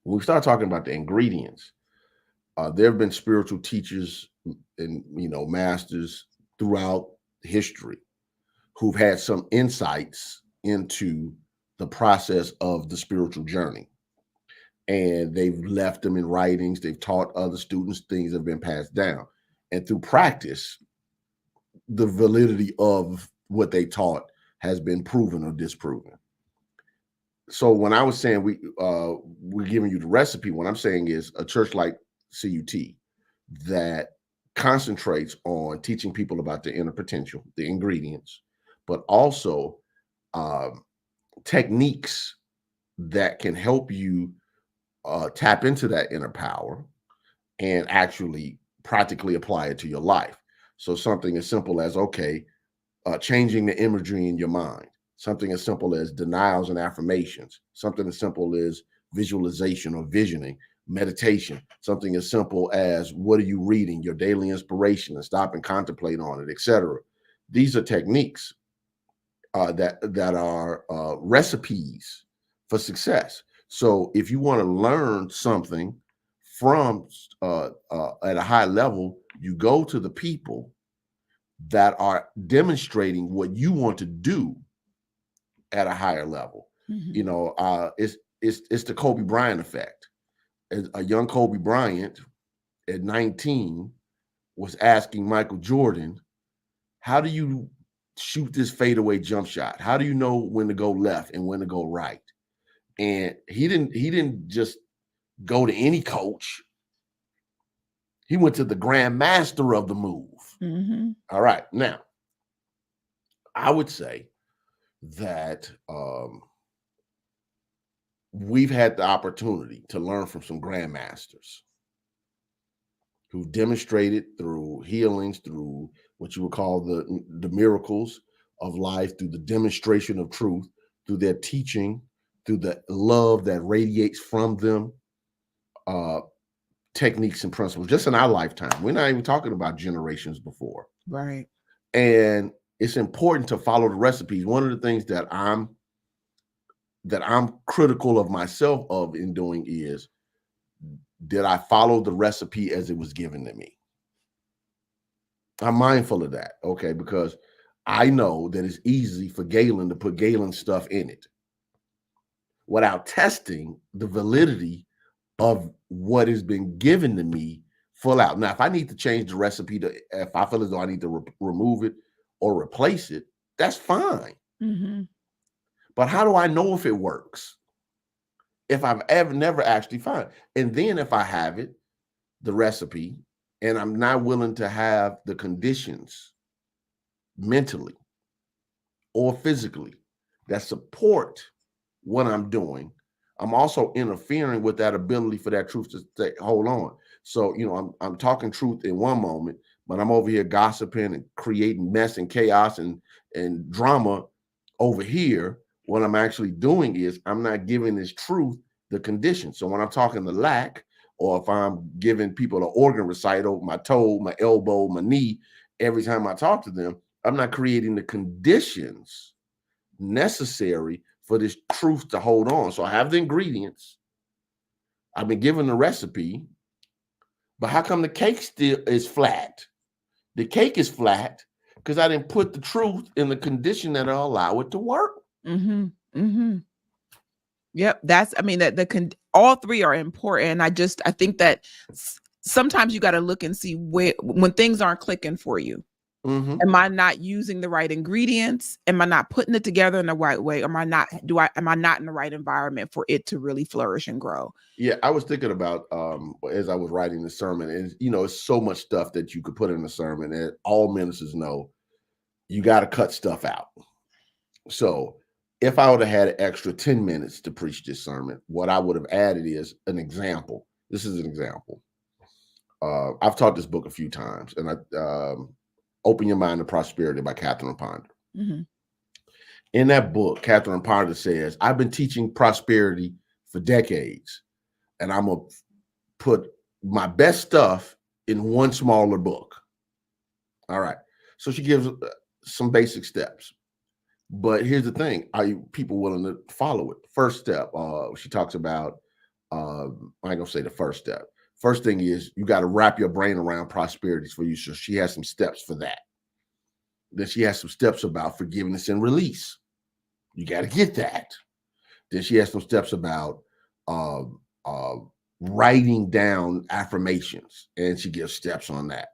when we start talking about the ingredients, there have been spiritual teachers and masters throughout history who've had some insights into the process of the spiritual journey, and they've left them in writings. They've taught other students, things have been passed down, and through practice, the validity of what they taught has been proven or disproven. So when I was saying we're giving you the recipe, what I'm saying is a church like CUT that concentrates on teaching people about the inner potential, the ingredients, but also techniques that can help you tap into that inner power and actually practically apply it to your life. So something as simple as, changing the imagery in your mind. Something as simple as denials and affirmations. Something as simple as visualization or visioning, meditation. Something as simple as, what are you reading, your daily inspiration, and stop and contemplate on it, etc. These are techniques that are recipes for success. So if you want to learn something from at a high level, you go to the people that are demonstrating what you want to do at a higher level. It's the Kobe Bryant effect. A young Kobe Bryant at 19 was asking Michael Jordan, how do you shoot this fadeaway jump shot? How do you know when to go left and when to go right? And he didn't just go to any coach. He went to the grand master of the move. All right. Now, I would say that we've had the opportunity to learn from some grandmasters who demonstrated through healings, through what you would call the miracles of life, through the demonstration of truth, through their teaching, through the love that radiates from them, techniques and principles, just in our lifetime. We're not even talking about generations before.
Right.
And it's important to follow the recipes. One of the things that I'm critical of myself of in doing is, did I follow the recipe as it was given to me? I'm mindful of that, okay, because I know that it's easy for Gaylon to put Gaylon stuff in it without testing the validity of what has been given to me full out. Now, if I need to change the recipe, if I feel as though I need to remove it or replace it, that's fine. But how do I know if it works? If I've never actually found it. And then if I have it, the recipe, and I'm not willing to have the conditions mentally or physically that support what I'm doing, I'm also interfering with that ability for that truth to stay, hold on. So, I'm talking truth in one moment, but I'm over here gossiping and creating mess and chaos and drama over here. What I'm actually doing is I'm not giving this truth the condition. So when I'm talking the lack, or if I'm giving people an organ recital, my toe, my elbow, my knee, every time I talk to them, I'm not creating the conditions necessary for this truth to hold on. So I have the ingredients. I've been given the recipe, but how come the cake still is flat? The cake is flat because I didn't put the truth in the condition that'll allow it to work.
Yep. That's, all three are important. I think that sometimes you got to look and see when things aren't clicking for you.
Mm-hmm.
Am I not using the right ingredients? Am I not putting it together in the right way? Am I not in the right environment for it to really flourish and grow?
Yeah, I was thinking about as I was writing the sermon, and it's so much stuff that you could put in the sermon, and all ministers know you got to cut stuff out. So if I would have had an extra 10 minutes to preach this sermon, what I would have added is an example. This is an example. I've taught this book a few times, and I Open Your Mind to Prosperity by Catherine Ponder.
Mm-hmm.
In that book, Catherine Ponder says, I've been teaching prosperity for decades, and I'm going to put my best stuff in one smaller book. All right. So she gives some basic steps. But here's the thing. Are people willing to follow it? First step, she talks about, I ain't going to say the first step. First thing is you got to wrap your brain around prosperity for you. So she has some steps for that. Then she has some steps about forgiveness and release. You got to get that. Then she has some steps about writing down affirmations, and she gives steps on that.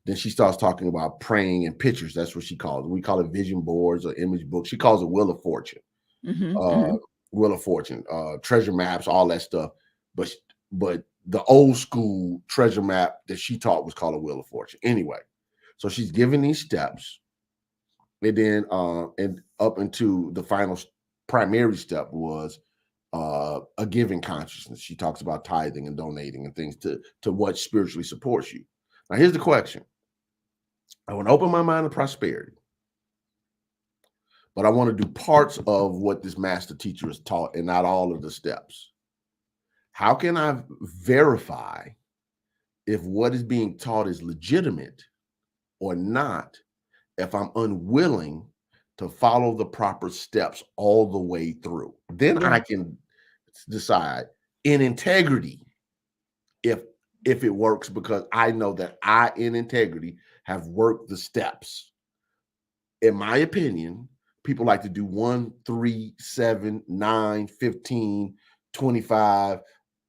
Then she starts talking about praying and pictures. That's what she calls it. We call it vision boards or image books. She calls it Wheel of Fortune.
Mm-hmm.
Wheel of Fortune, treasure maps, all that stuff. But the old school treasure map that she taught was called a Wheel of Fortune. Anyway, so she's giving these steps. And then and up into the final primary step was a giving consciousness. She talks about tithing and donating and things to what spiritually supports you. Now, here's the question. I want to open my mind to prosperity, but I want to do parts of what this master teacher has taught and not all of the steps. How can I verify if what is being taught is legitimate or not if I'm unwilling to follow the proper steps all the way through? Then I can decide in integrity if it works, because I know that I, in integrity, have worked the steps. In my opinion, people like to do 1, 3, 7, 9, 15, 25,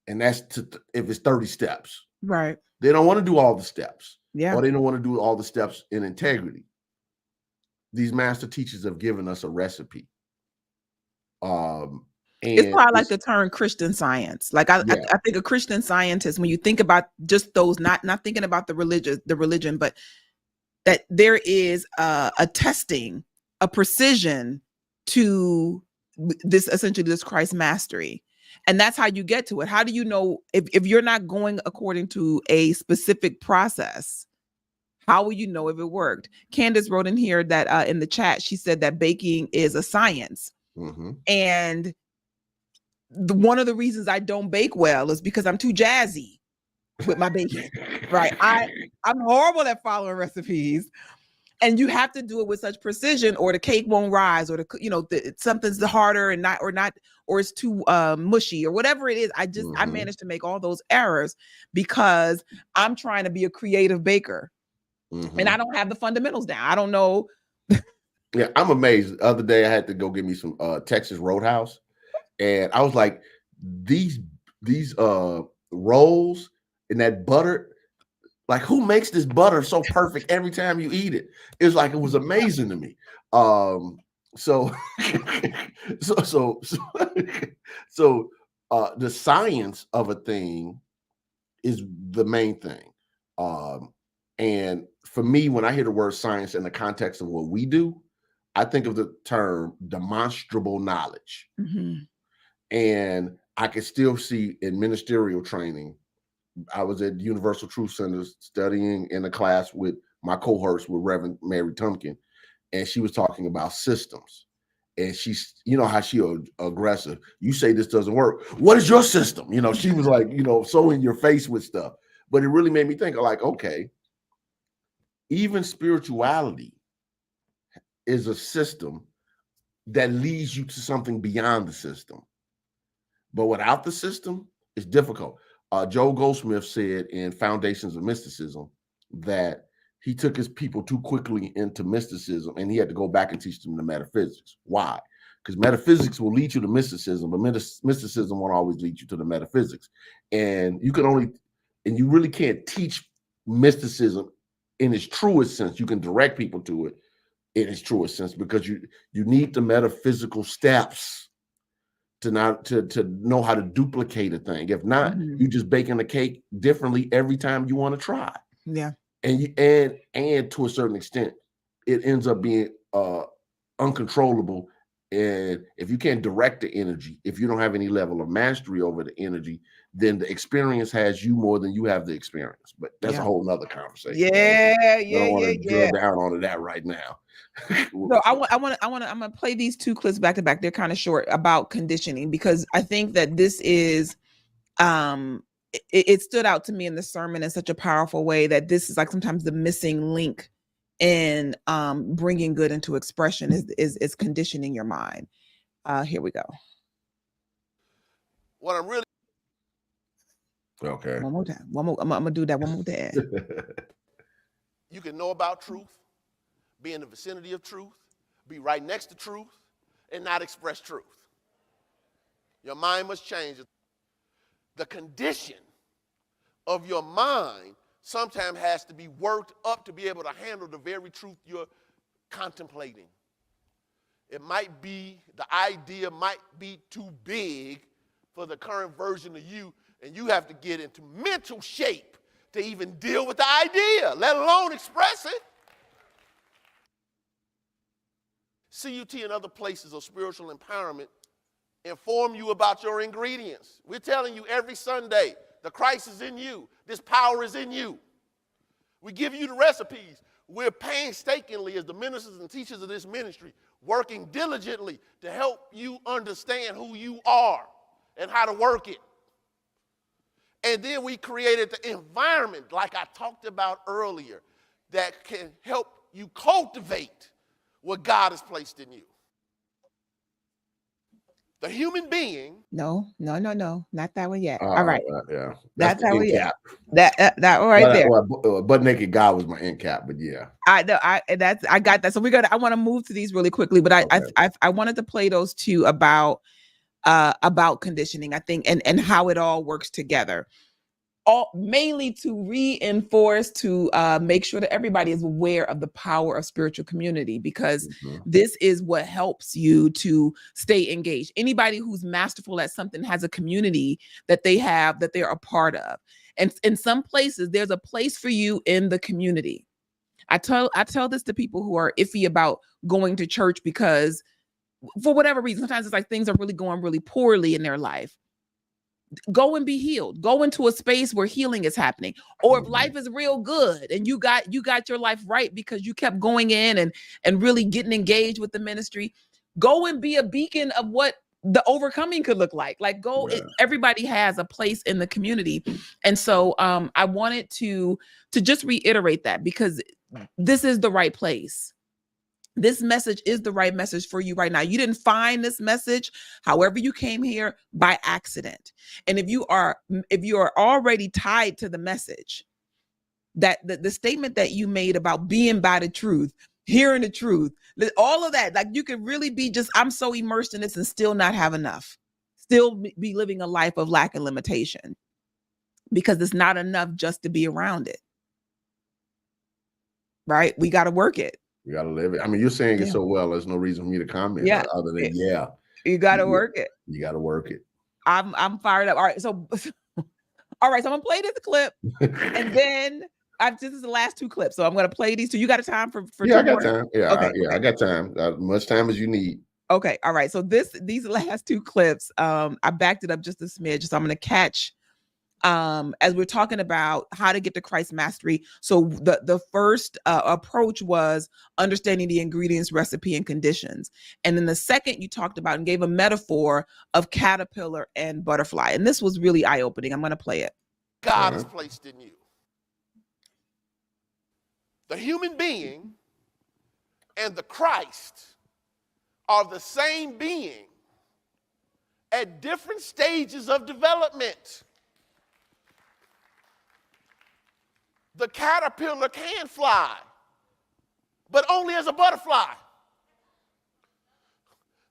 and that's if it's 30 steps.
Right.
They don't want to do all the steps.
Yeah.
Or they don't want to do all the steps in integrity. These master teachers have given us a recipe.
It's why I like the term Christian Science. Like I think a Christian Scientist, when you think about just those, not thinking about the religion, but that there is a testing, a precision to this, essentially this Christ mastery. And that's how you get to it. How do you know if you're not going according to a specific process? How will you know if it worked? Candace wrote in here that in the chat, she said that baking is a science.
Mm-hmm.
And one of the reasons I don't bake well is because I'm too jazzy with my baking, right? I'm horrible at following recipes, and you have to do it with such precision, or the cake won't rise, or something's harder or it's too mushy, or whatever it is. I managed to make all those errors because I'm trying to be a creative baker, and I don't have the fundamentals down. I don't know.
Yeah, I'm amazed. The other day I had to go get me some Texas Roadhouse. And I was like, these rolls and that butter, like, who makes this butter so perfect every time you eat it? It was amazing to me. So the science of a thing is the main thing. And for me, when I hear the word science in the context of what we do, I think of the term demonstrable knowledge.
Mm-hmm.
And I can still see in ministerial training. I was at Universal Truth Center studying in a class with my cohorts with Reverend Mary Tumpkin, and she was talking about systems. And she's, how she aggressive. You say this doesn't work. What is your system? She was like, so in your face with stuff. But it really made me think, like, okay, even spirituality is a system that leads you to something beyond the system. But without the system, it's difficult. Joel Goldsmith said in Foundations of Mysticism that he took his people too quickly into mysticism, and he had to go back and teach them the metaphysics. Why? because metaphysics will lead you to mysticism, but mysticism won't always lead you to the metaphysics. And you really can't teach mysticism in its truest sense. You can direct people to it in its truest sense, because you need the metaphysical steps to know how to duplicate a thing. If not, you just baking a cake differently every time you want to try.
Yeah.
And to a certain extent, it ends up being uncontrollable. And if you can't direct the energy, if you don't have any level of mastery over the energy, then the experience has you more than you have the experience. But that's a whole nother conversation.
I
don't want to drill down onto that right now.
So I'm gonna play these two clips back to back. They're kind of short, about conditioning, because I think that this is it stood out to me in the sermon in such a powerful way, that this is like sometimes the missing link in bringing good into expression is conditioning your mind. Here we go.
What I'm really
okay.
One more time. I'm gonna do that one more time.
You can know about truth, be in the vicinity of truth, be right next to truth, and not express truth. Your mind must change. The condition of your mind sometimes has to be worked up to be able to handle the very truth you're contemplating. It might be, the idea might be too big for the current version of you, and you have to get into mental shape to even deal with the idea, let alone express it. CUT and other places of spiritual empowerment inform you about your ingredients. We're telling you every Sunday, the Christ is in you. This power is in you. We give you the recipes. We're painstakingly, as the ministers and teachers of this ministry, working diligently to help you understand who you are and how to work it. And then we created the environment, like I talked about earlier, that can help you cultivate what God has placed in you. The human being.
No, not that one yet. All right.
Yeah.
That's how we
cap.
That right there.
Butt Naked God was my end cap, but yeah.
I know. I got that. So I want to move to these really quickly, but I wanted to play those two about conditioning, I think, and how it all works together. Mainly to reinforce, to make sure that everybody is aware of the power of spiritual community, because this is what helps you to stay engaged. Anybody who's masterful at something has a community that they're a part of. And in some places, there's a place for you in the community. I tell this to people who are iffy about going to church because for whatever reason, sometimes it's like things are really going really poorly in their life. Go and be healed. Go into a space where healing is happening. Or if life is real good and you got your life right because you kept going in and really getting engaged with the ministry, go and be a beacon of what the overcoming could look like. Like everybody has a place in the community. And so I wanted to just reiterate that, because this is the right place. This message is the right message for you right now. You didn't find this message, however you came here, by accident. And if you are already tied to the message, that the statement that you made about being by the truth, hearing the truth, all of that, like you could really be just, I'm so immersed in this and still not have enough, still be living a life of lack and limitation, because it's not enough just to be around it. Right? We got to work it.
You got to live it. I mean, you're saying it so well. There's no reason for me to comment other than
you got to work it.
You got to work it.
I'm fired up. All right, so I'm gonna play this clip, and then this is the last two clips. So I'm gonna play these two. You got a time for
I got time. Yeah, okay, I got time. Much time as you need.
Okay, all right. So these last two clips, I backed it up just a smidge. So I'm gonna catch. As we're talking about how to get to Christ mastery. So the first approach was understanding the ingredients, recipe, and conditions. And then the second you talked about and gave a metaphor of caterpillar and butterfly. And this was really eye-opening. I'm going to play it.
God has placed in you. The human being and the Christ are the same being at different stages of development. The caterpillar can fly, but only as a butterfly.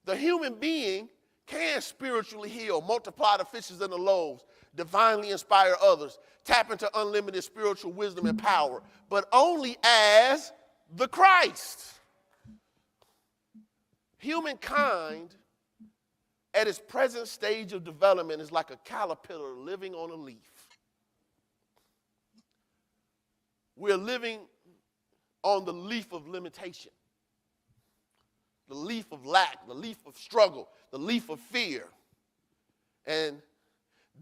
The human being can spiritually heal, multiply the fishes and the loaves, divinely inspire others, tap into unlimited spiritual wisdom and power, but only as the Christ. Humankind, at its present stage of development, is like a caterpillar living on a leaf. We're living on the leaf of limitation, the leaf of lack, the leaf of struggle, the leaf of fear. And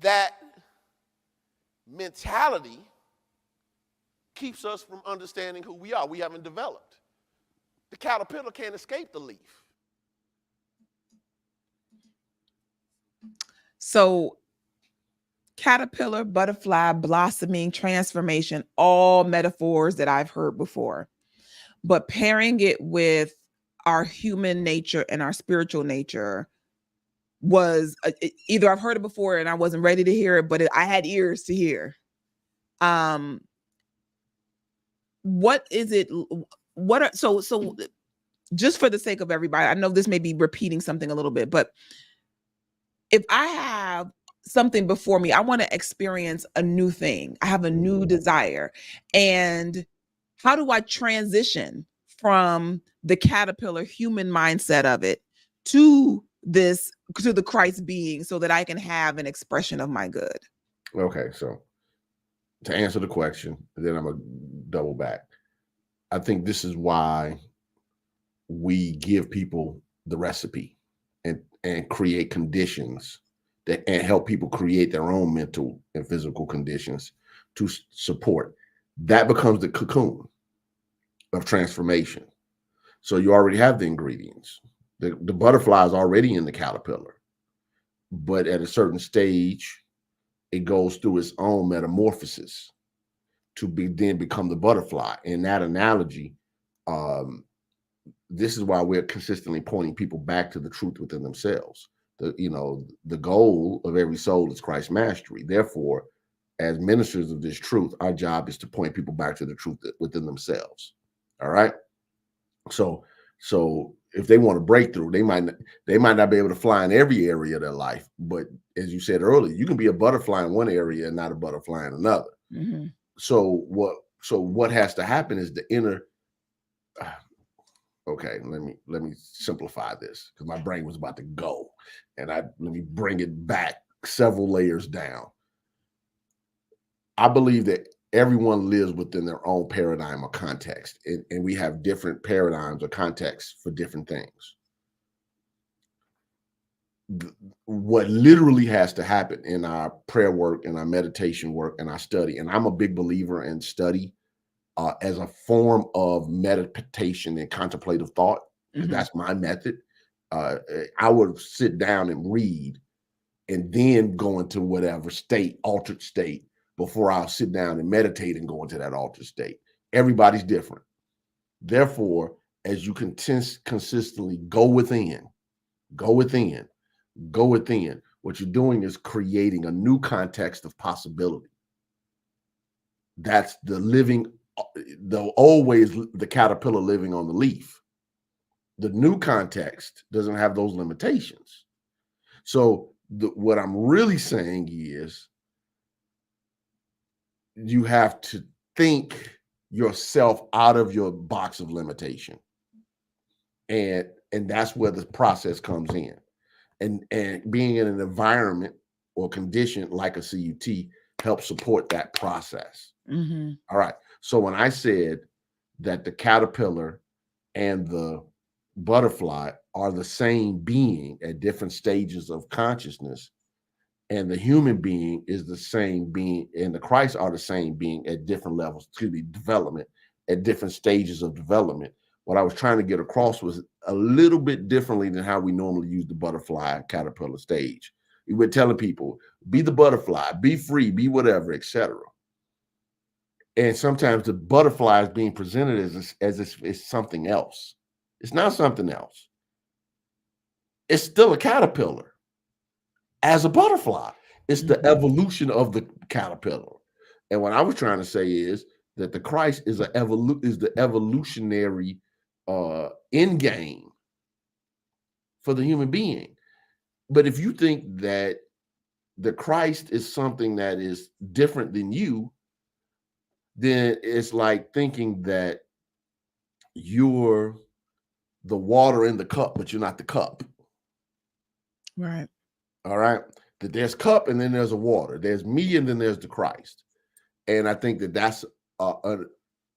that mentality keeps us from understanding who we are. We haven't developed. The caterpillar can't escape the leaf.
So caterpillar, butterfly, blossoming, transformation, all metaphors that I've heard before. But pairing it with our human nature and our spiritual nature was either I've heard it before and I wasn't ready to hear it, but I had ears to hear. What is it? What are so just for the sake of everybody, I know this may be repeating something a little bit, but if I have something before me, I want to experience a new thing. I have a new desire. And how do I transition from the caterpillar human mindset of it to the Christ being so that I can have an expression of my good?
Okay, so to answer the question, then I'm going to double back. I think this is why we give people the recipe and create conditions and help people create their own mental and physical conditions to support. That becomes the cocoon of transformation. So you already have the ingredients. The butterfly is already in the caterpillar, but at a certain stage, it goes through its own metamorphosis to then become the butterfly. In that analogy, this is why we're consistently pointing people back to the truth within themselves. The goal of every soul is Christ's mastery. Therefore, as ministers of this truth, our job is to point people back to the truth within themselves. All right. So if they want a breakthrough, they might not be able to fly in every area of their life. But as you said earlier, you can be a butterfly in one area and not a butterfly in another.
Mm-hmm.
So what has to happen is the inner. Okay, let me simplify this because my brain was about to go, and let me bring it back several layers down. I believe that everyone lives within their own paradigm or context, and we have different paradigms or contexts for different things. What literally has to happen in our prayer work and our meditation work and our study, and I'm a big believer in study as a form of meditation and contemplative thought. Mm-hmm. That's my method. I would sit down and read and then go into whatever state, altered state, before I'll sit down and meditate and go into that altered state. Everybody's different. Therefore, as you consistently go within, what you're doing is creating a new context of possibility. That's always the caterpillar living on the leaf. The new context doesn't have those limitations. So what I'm really saying is you have to think yourself out of your box of limitation. And that's where the process comes in. And being in an environment or condition like a CUT helps support that process.
Mm-hmm.
All right. So when I said that the caterpillar and the butterfly are the same being at different stages of consciousness, and the human being is the same being, and the Christ are the same being at different levels, development, at different stages of development. What I was trying to get across was a little bit differently than how we normally use the butterfly caterpillar stage. We're telling people, be the butterfly, be free, be whatever, etc. And sometimes the butterfly is being presented as if it's something else. It's not something else. It's still a caterpillar as a butterfly. It's the evolution of the caterpillar. And what I was trying to say is that the Christ is the evolutionary end game for the human being. But if you think that the Christ is something that is different than you, then it's like thinking that you're the water in the cup, but you're not the cup.
Right.
All right. That there's cup and then there's a water. There's me and then there's the Christ. And I think that that's an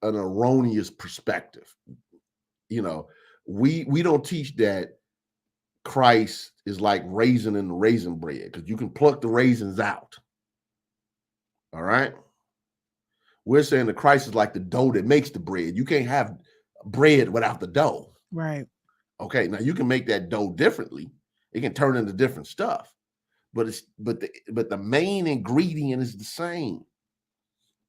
erroneous perspective. You know, we don't teach that Christ is like raisin in the raisin bread, because you can pluck the raisins out. All right. We're saying that Christ is like the dough that makes the bread. You can't have bread without the dough.
Right.
Okay. Now you can make that dough differently. It can turn into different stuff, but the main ingredient is the same.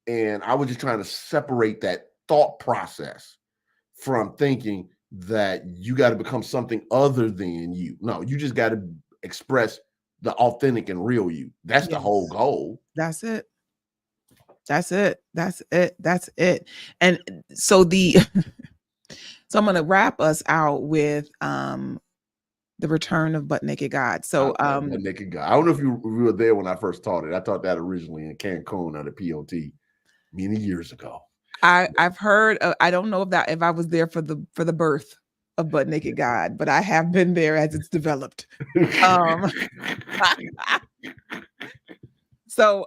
And I was just trying to separate that thought process from thinking that you got to become something other than you. No, you just got to express the authentic and real you. That's the whole goal.
That's it. That's it. That's it. That's it. And so so I'm going to wrap us out with the return of Butt Naked God. So
Butt Naked God. I don't know if you were there when I first taught it. I taught that originally in Cancun at a POT many years ago.
I've heard. I don't know if I was there for the birth of Butt Naked God, but I have been there as it's developed. So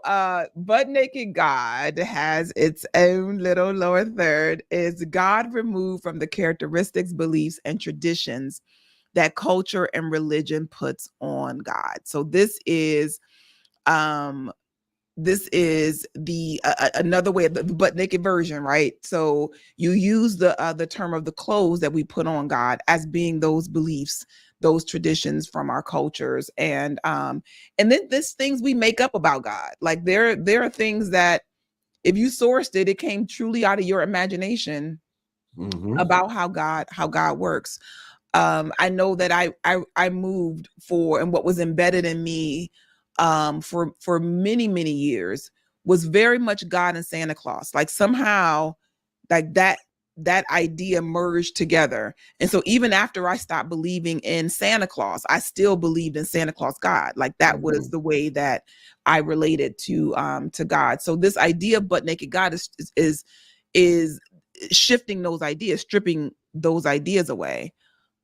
Butt Naked God has its own little lower third. Is God removed from the characteristics, beliefs, and traditions that culture and religion puts on God. So this is the another way, the butt naked version, right? So you use the term of the clothes that we put on God as being those beliefs, those traditions from our cultures, and then this things we make up about God. Like there are things that if you sourced it came truly out of your imagination about how God works. I know that I moved for, and what was embedded in me for many years was very much God and Santa Claus. Like somehow, like that idea merged together. And so even after I stopped believing in Santa Claus, I still believed in Santa Claus God. Like that was the way that I related to God. So this idea of Butt Naked God is shifting those ideas, stripping those ideas away.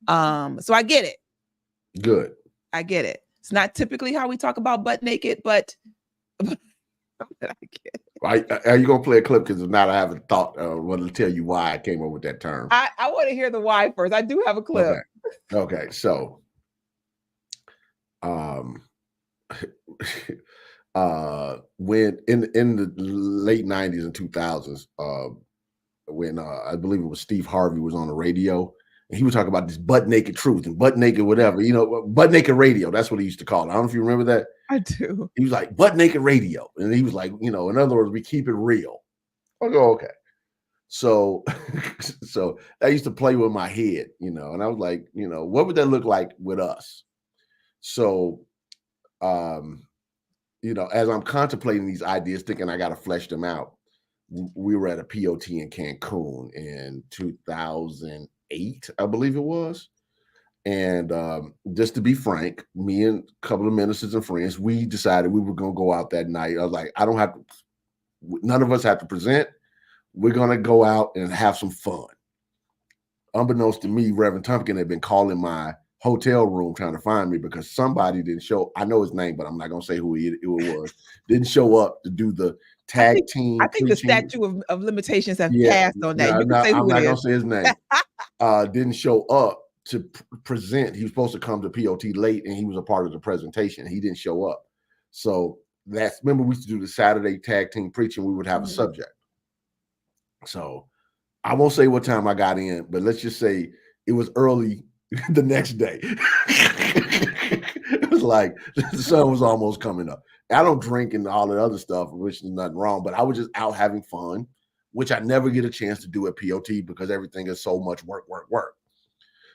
So I get it.
Good.
I get it. It's not typically how we talk about butt naked, but I get it.
Are you gonna play a clip? Because if not, I haven't thought. Want to tell you why I came up with that term.
I want to hear the why first. I do have a clip.
Okay. So, when in the late 90s and 2000s, when I believe it was Steve Harvey was on the radio. And he was talking about this butt naked truth and butt naked whatever, butt naked radio. That's what he used to call it. I don't know if you remember that.
I do.
He was like, butt naked radio. And he was like, in other words, we keep it real. I go, okay. So that used to play with my head, and I was like, what would that look like with us? So, as I'm contemplating these ideas, thinking I got to flesh them out, we were at a POT in Cancun in 2008, I believe it was. And just to be frank, me and a couple of ministers and friends, we decided we were going to go out that night. I was like, none of us have to present. We're going to go out and have some fun. Unbeknownst to me, Reverend Tompkins had been calling my hotel room trying to find me because somebody didn't show. I know his name, but I'm not going to say who it was. Didn't show up to do the tag team.
I think the statute of limitations have passed on that.
I'm not going to say his name. Didn't show up to present. He was supposed to come to POT late, and he was a part of the presentation. He didn't show up. So remember we used to do the Saturday tag team preaching. We would have a subject. So I won't say what time I got in, but let's just say it was early the next day. It was like the sun was almost coming up. I don't drink and all the other stuff, which is nothing wrong, but I was just out having fun, which I never get a chance to do at POT because everything is so much work.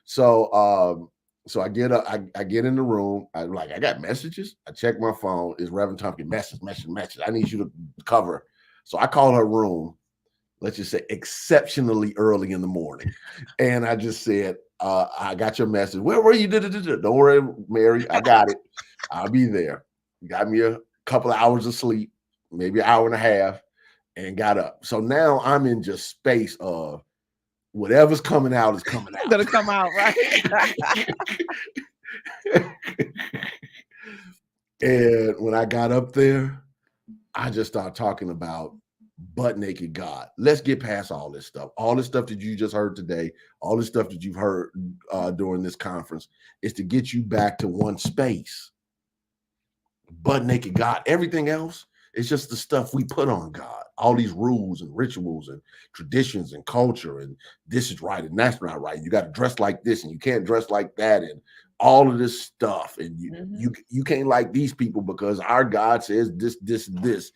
So I get up, I get in the room. I got messages. I check my phone. It's Reverend Tompkins, message. I need you to cover. So I call her room, let's just say exceptionally early in the morning. And I just said, I got your message. Where were you? Don't worry, Mary. I got it. I'll be there. Got me a couple of hours of sleep, maybe an hour and a half, and got up. So now I'm in just space of whatever's coming out is coming out.
Gonna come out, right?
And when I got up there, I just started talking about butt naked God. Let's get past all this stuff. All this stuff that you just heard today, all this stuff that you've heard during this conference is to get you back to one space. Butt naked God. Everything else is just the stuff we put on God. All these rules and rituals and traditions and culture, and this is right and that's not right. You got to dress like this and you can't dress like that, and all of this stuff. And you can't like these people because our God says this.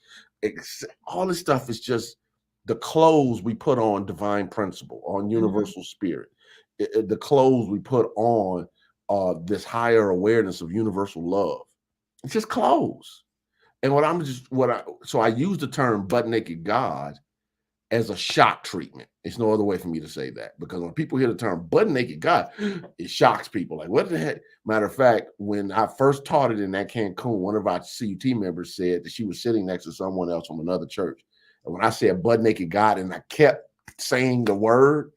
All this stuff is just the clothes we put on divine principle, on universal spirit. The clothes we put on this higher awareness of universal love. It's just clothes. And so I use the term butt naked God as a shock treatment. It's no other way for me to say that, because when people hear the term butt naked God, it shocks people. Like, what the heck? Matter of fact, when I first taught it in that Cancun, one of our CUT members said that she was sitting next to someone else from another church. And when I said butt naked God and I kept saying the word,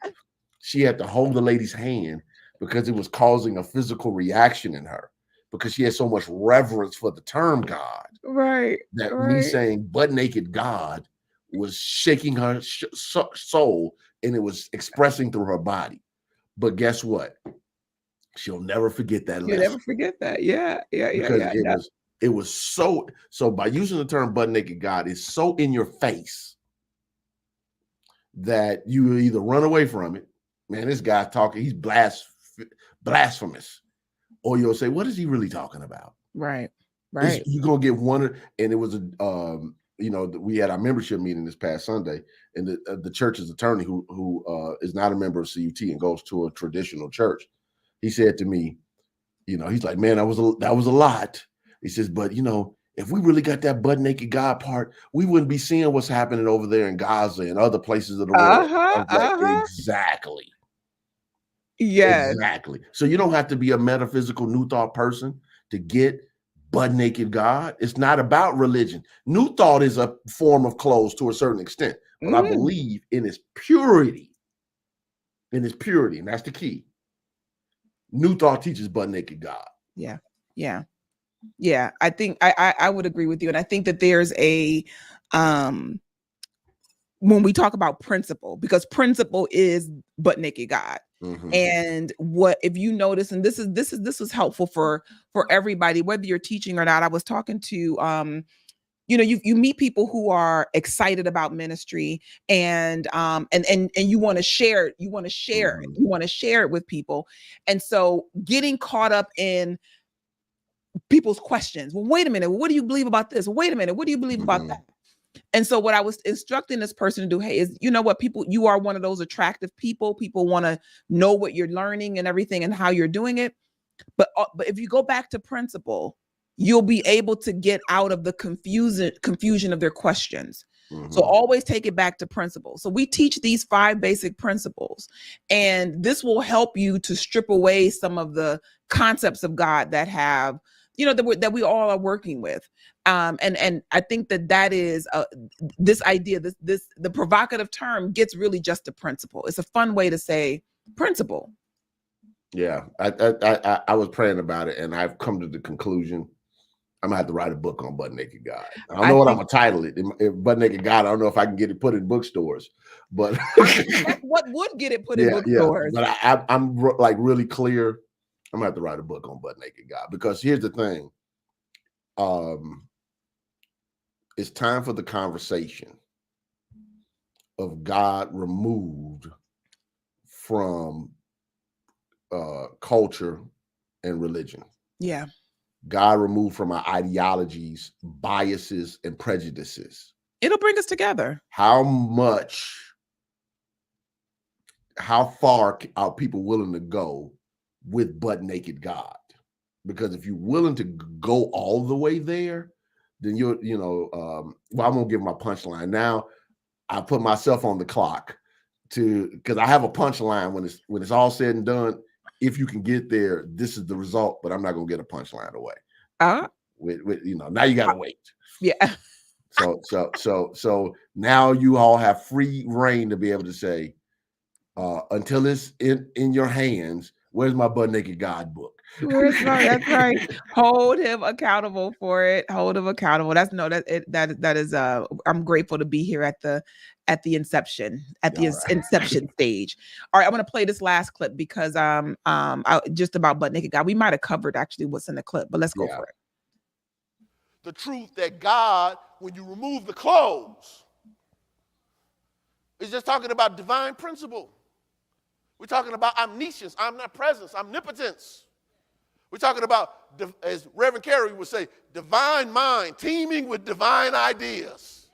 she had to hold the lady's hand because it was causing a physical reaction in her, because she had so much reverence for the term God.
Right.
That me saying butt naked God was shaking her soul, and it was expressing through her body. But guess what? She'll never forget that lesson.
You'll never forget that. Yeah.
Because it was so by using the term butt naked God, it's so in your face that you either run away from it. Man, this guy's talking, he's blasphemous. Or you'll say, what is he really talking about?
Right.
You're going to get one. And it was, we had our membership meeting this past Sunday, and the church's attorney who is not a member of CUT and goes to a traditional church, he said to me, he's like, man, that was a lot. He says, but if we really got that butt naked God part, we wouldn't be seeing what's happening over there in Gaza and other places of the world. Exactly.
Yes.
Exactly. So you don't have to be a metaphysical New Thought person to get butt naked God. It's not about religion. New Thought is a form of clothes to a certain extent, but I believe in its purity. And that's the key. New Thought teaches butt naked God.
Yeah. I think I would agree with you. And I think that there's a when we talk about principle, because principle is butt naked God. And what, if you notice, and this was helpful for everybody, whether you're teaching or not. I was talking to you meet people who are excited about ministry, and you want to share it. You want to share it with people. And so getting caught up in people's questions. Well, wait a minute. What do you believe about this? Wait a minute. What do you believe about that? And so what I was instructing this person to do, hey, is, you are one of those attractive people. People want to know what you're learning and everything and how you're doing it. But if you go back to principle, you'll be able to get out of the confusion of their questions. So always take it back to principle. So we teach these 5 basic principles, and this will help you to strip away some of the concepts of God that have, that we all are working with. And I think that is this idea, the provocative term gets really just a principle. It's a fun way to say principle.
Yeah, I was praying about it, and I've come to the conclusion I'm gonna have to write a book on butt naked God. I don't know what I'm gonna title it. Butt naked God. I don't know if I can get it put in bookstores, but
what would get it put in bookstores?
But I'm like really clear. I'm gonna have to write a book on butt naked God, because here's the thing. It's time for the conversation of God removed from culture and religion.
Yeah.
God removed from our ideologies, biases, and prejudices.
It'll bring us together.
How far are people willing to go with butt naked God? Because if you're willing to go all the way there, then I'm gonna give my punchline. Now I put myself on the clock because I have a punchline when it's all said and done. if you can get there, this is the result, but I'm not going to get a punchline away. With now you got to wait.
Yeah.
So now you all have free reign to be able to say, until it's in your hands, where's my butt naked God book?
That's right. Hold him accountable for it. Hold him accountable. That is I'm grateful to be here at the inception, inception stage. All right, I'm gonna play this last clip because just about butt naked God. We might have covered actually what's in the clip, but let's go for it.
The truth that God, when you remove the clothes, is just talking about divine principle. We're talking about omniscience, omnipresence, omnipotence. We're talking about, as Reverend Carey would say, divine mind teeming with divine ideas.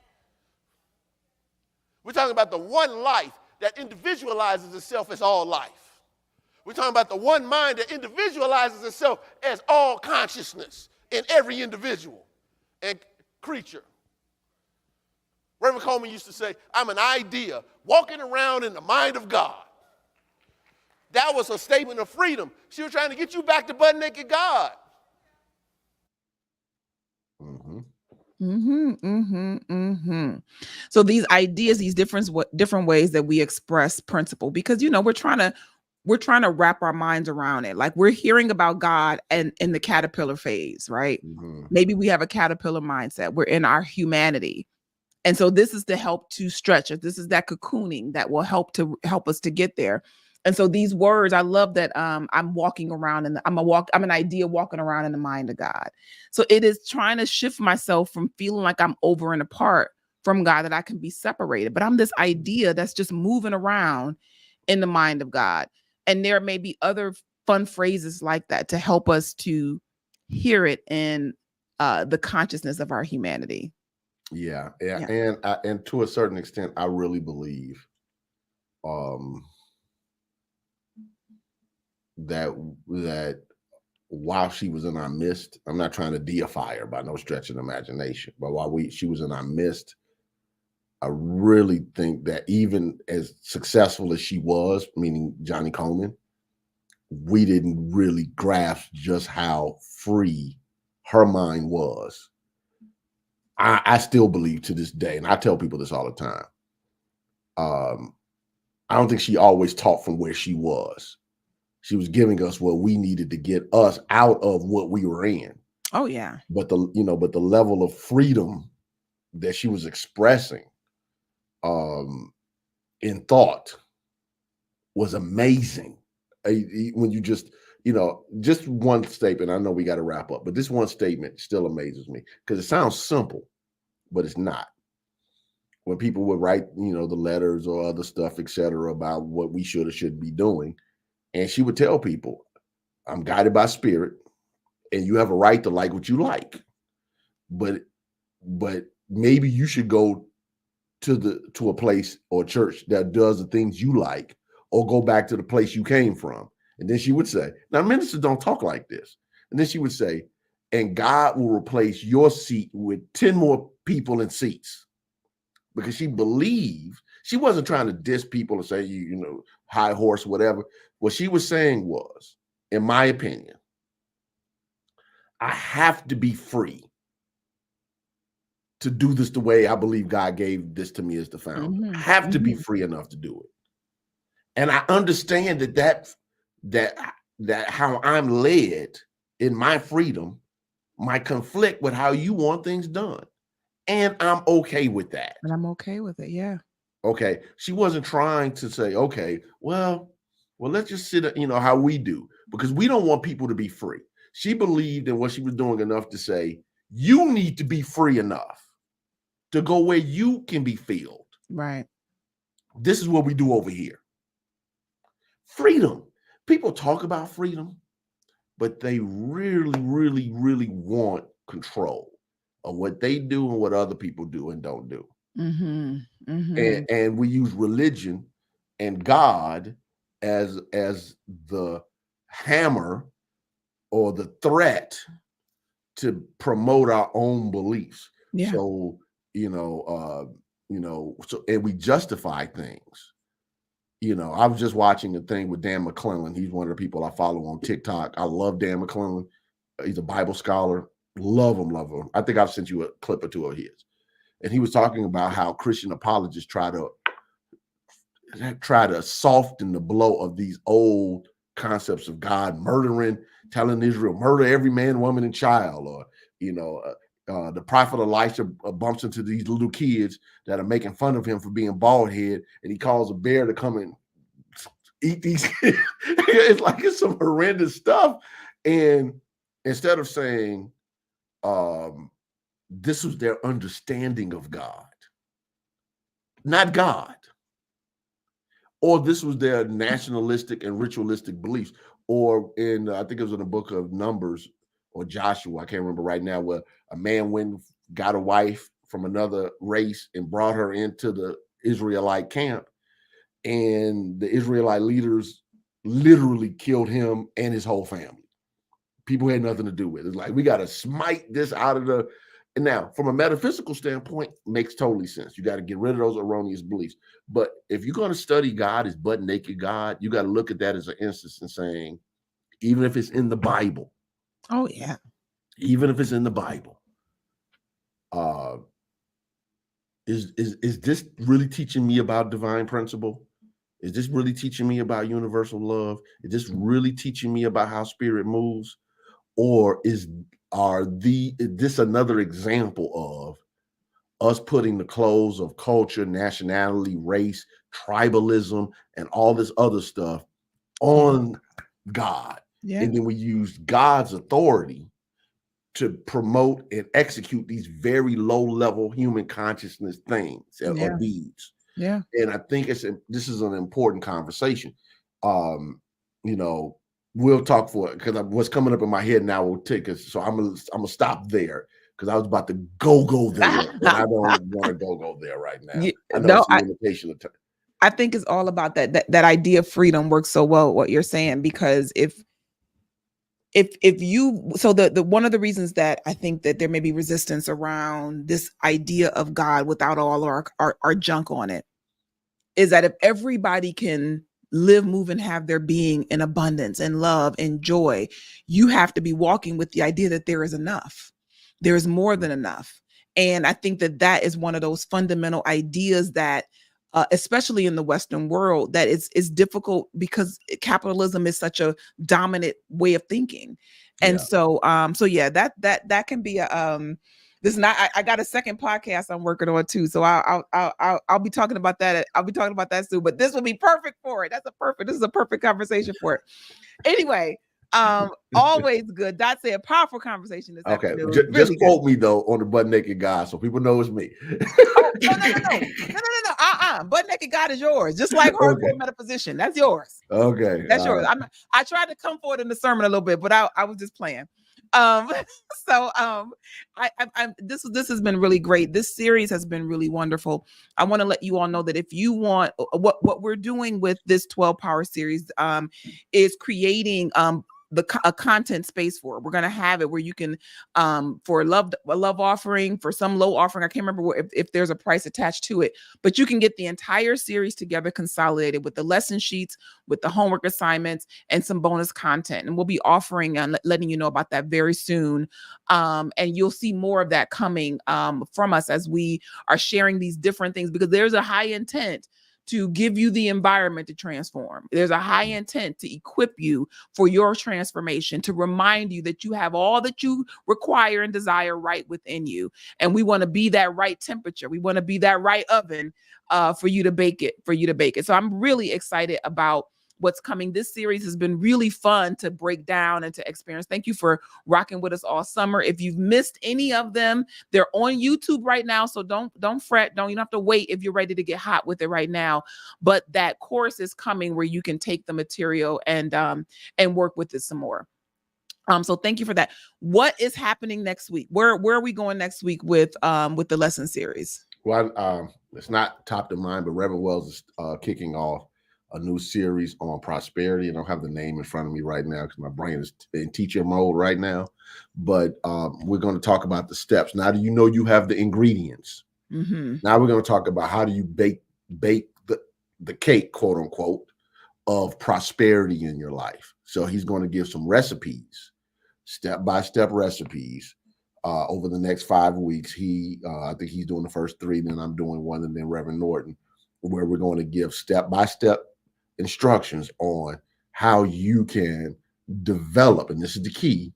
We're talking about the one life that individualizes itself as all life. We're talking about the one mind that individualizes itself as all consciousness in every individual and creature. Reverend Coleman used to say, I'm an idea walking around in the mind of God. That was a statement of freedom. She was trying to get you back to butt naked God.
So these ideas, these different ways that we express principle, because we're trying to wrap our minds around it. Like we're hearing about God and in the caterpillar phase, right? Maybe we have a caterpillar mindset. We're in our humanity. And so this is to help to stretch us. This is that cocooning that will help us to get there. And so these words, I love that I'm walking around and I'm an idea walking around in the mind of God. So it is trying to shift myself from feeling like I'm over and apart from God, that I can be separated. But I'm this idea that's just moving around in the mind of God. And there may be other fun phrases like that to help us to hear it in the consciousness of our humanity.
Yeah. And to a certain extent, I really believe that while she was in our midst, I'm not trying to deify her by no stretch of the imagination, but while she was in our midst, I really think that even as successful as she was, meaning Johnny Coleman, we didn't really grasp just how free her mind was. I still believe to this day, and I tell people this all the time, I don't think she always taught from where she was. She was giving us what we needed to get us out of what we were in.
Oh yeah.
But the level of freedom that she was expressing in thought was amazing. When you just one statement, I know we got to wrap up, but this one statement still amazes me because it sounds simple, but it's not. When people would write, the letters or other stuff, etc., about what we should or shouldn't be doing, and she would tell people, I'm guided by spirit, and you have a right to like what you like, but maybe you should go to a place or church that does the things you like, or go back to the place you came from. And then she would say, now ministers don't talk like this. And then she would say, and God will replace your seat with 10 more people in seats. Because she believed, she wasn't trying to diss people and say, high horse, whatever. What she was saying was, in my opinion, I have to be free to do this the way I believe God gave this to me as the founder. I have to be free enough to do it. And I understand that how I'm led in my freedom might conflict with how you want things done. And I'm okay with that.
And I'm okay with it. Yeah.
Okay. She wasn't trying to say, okay, well, let's just sit, how we do, because we don't want people to be free. She believed in what she was doing enough to say, you need to be free enough to go where you can be filled.
Right.
This is what we do over here. Freedom. People talk about freedom, but they really, really, really want control of what they do and what other people do and don't do. And we use religion and God as the hammer or the threat to promote our own beliefs.
Yeah.
So, and we justify things. You know, I was just watching a thing with Dan McClellan. He's one of the people I follow on TikTok. I love Dan McClellan. He's a Bible scholar. Love him, love him. I think I've sent you a clip or two of his. And he was talking about how Christian apologists try to soften the blow of these old concepts of God murdering, telling Israel, murder every man, woman, and child. Or, you know, the prophet Elisha bumps into these little kids that are making fun of him for being bald head, and he calls a bear to come and eat these kids. It's like it's some horrendous stuff. And instead of saying, this was their understanding of God, not God. Or this was their nationalistic and ritualistic beliefs. Or in, I think it was in the book of Numbers or Joshua, I can't remember right now, where a man went, got a wife from another race and brought her into the Israelite camp. And the Israelite leaders literally killed him and his whole family. People had nothing to do with it. It's like, we got to smite this out of the. And now, from a metaphysical standpoint, makes totally sense. You got to get rid of those erroneous beliefs. But if you're going to study God as butt naked God, you got to look at that as an instance and saying, even if it's in the Bible.
Oh, yeah.
Even if it's in the Bible. Is this really teaching me about divine principle? Is this really teaching me about universal love? Is this really teaching me about how spirit moves? Or is this another example of us putting the clothes of culture, nationality, race, tribalism, and all this other stuff on God?
Yeah.
And then we use God's authority to promote and execute these very low-level human consciousness things or deeds.
Yeah.
And I think this is an important conversation. You know, we'll talk for it because what's coming up in my head now will take us. So I'm gonna stop there because I was about to go there, and I don't want to go there right now. I know it's a limitation of time.
I think it's all about that idea of freedom works so well. What you're saying, because if you, so the one of the reasons that I think that there may be resistance around this idea of God without all our junk on it is that if everybody can live, move, and have their being in abundance and love and joy, you have to be walking with the idea that there is enough. There is more than enough. And I think that is one of those fundamental ideas that, especially in the Western world, that is difficult because capitalism is such a dominant way of thinking. And so yeah, that can be a, this is not, I got a second podcast I'm working on too. So I'll be talking about that. I'll be talking about that soon, but this will be perfect for it. This is a perfect conversation for it. Anyway, always good. That's a powerful conversation this afternoon.
Just quote me though on the butt naked God so people know it's me.
Oh, no. Butt naked God is yours. Just like hardcore metaphysician. That's yours.
Okay.
That's yours. I tried to come forward in the sermon a little bit, but I was just playing. This has been really great. This series has been really wonderful. I want to let you all know that if you want, what we're doing with this 12 Power series is creating a content space for it. We're going to have it where you can for a love offering, for some low offering. I can't remember if there's a price attached to it, but you can get the entire series together consolidated with the lesson sheets, with the homework assignments, and some bonus content. And we'll be offering and letting you know about that very soon. And you'll see more of that coming from us as we are sharing these different things, because there's a high intent to give you the environment to transform. There's a high intent to equip you for your transformation, to remind you that you have all that you require and desire right within you. And we want to be that right temperature. We want to be that right oven for you to bake it. So I'm really excited about what's coming. This series has been really fun to break down and to experience. Thank you for rocking with us all summer. If you've missed any of them, they're on YouTube right now. So don't fret. You don't have to wait if you're ready to get hot with it right now. But that course is coming where you can take the material and work with it some more. So thank you for that. What is happening next week? Where are we going next week with the lesson series?
Well, it's not top of mind, but Reverend Wells is kicking off a new series on prosperity. I don't have the name in front of me right now because my brain is in teacher mode right now. But we're going to talk about the steps. Now do you know you have the ingredients? Mm-hmm. Now we're going to talk about how do you bake the cake, quote unquote, of prosperity in your life. So he's going to give some recipes, step-by-step recipes over the next 5 weeks. I think he's doing the first 3, then I'm doing 1, and then Reverend Norton, where we're going to give step-by-step instructions on how you can develop, and this is the key,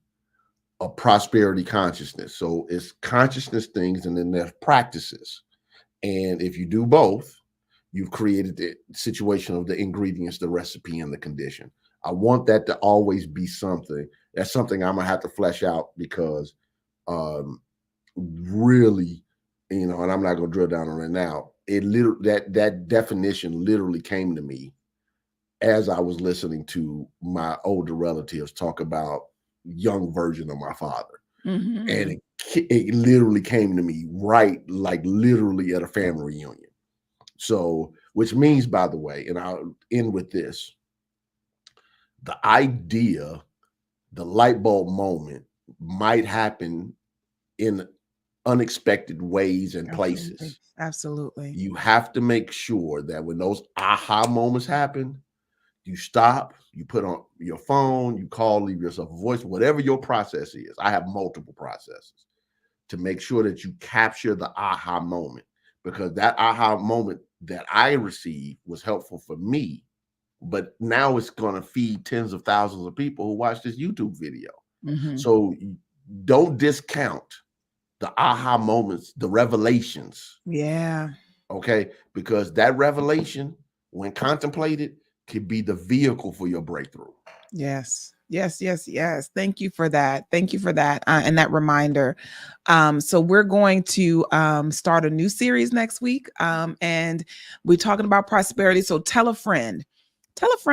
a prosperity consciousness. So it's consciousness things, and then there's practices. And if you do both, you've created the situation of the ingredients, the recipe, and the condition. I want that to always be something. That's something I'm gonna have to flesh out, because really, and I'm not gonna drill down on it now. That definition literally came to me as I was listening to my older relatives talk about young version of my father.
Mm-hmm.
And it literally came to me like literally at a family reunion. So, which means, by the way, and I'll end with this, the idea, the light bulb moment might happen in unexpected ways and places.
Absolutely.
You have to make sure that when those aha moments happen, you stop, you put on your phone, you call, leave yourself a voice, whatever your process is. I have multiple processes to make sure that you capture the aha moment, because that aha moment that I received was helpful for me, but now it's going to feed tens of thousands of people who watch this YouTube video.
Mm-hmm.
So don't discount the aha moments, the revelations.
Yeah.
Okay. Because that revelation, when contemplated, could be the vehicle for your breakthrough.
Yes. Thank you for that. And that reminder. So we're going to start a new series next week. And we're talking about prosperity. So tell a friend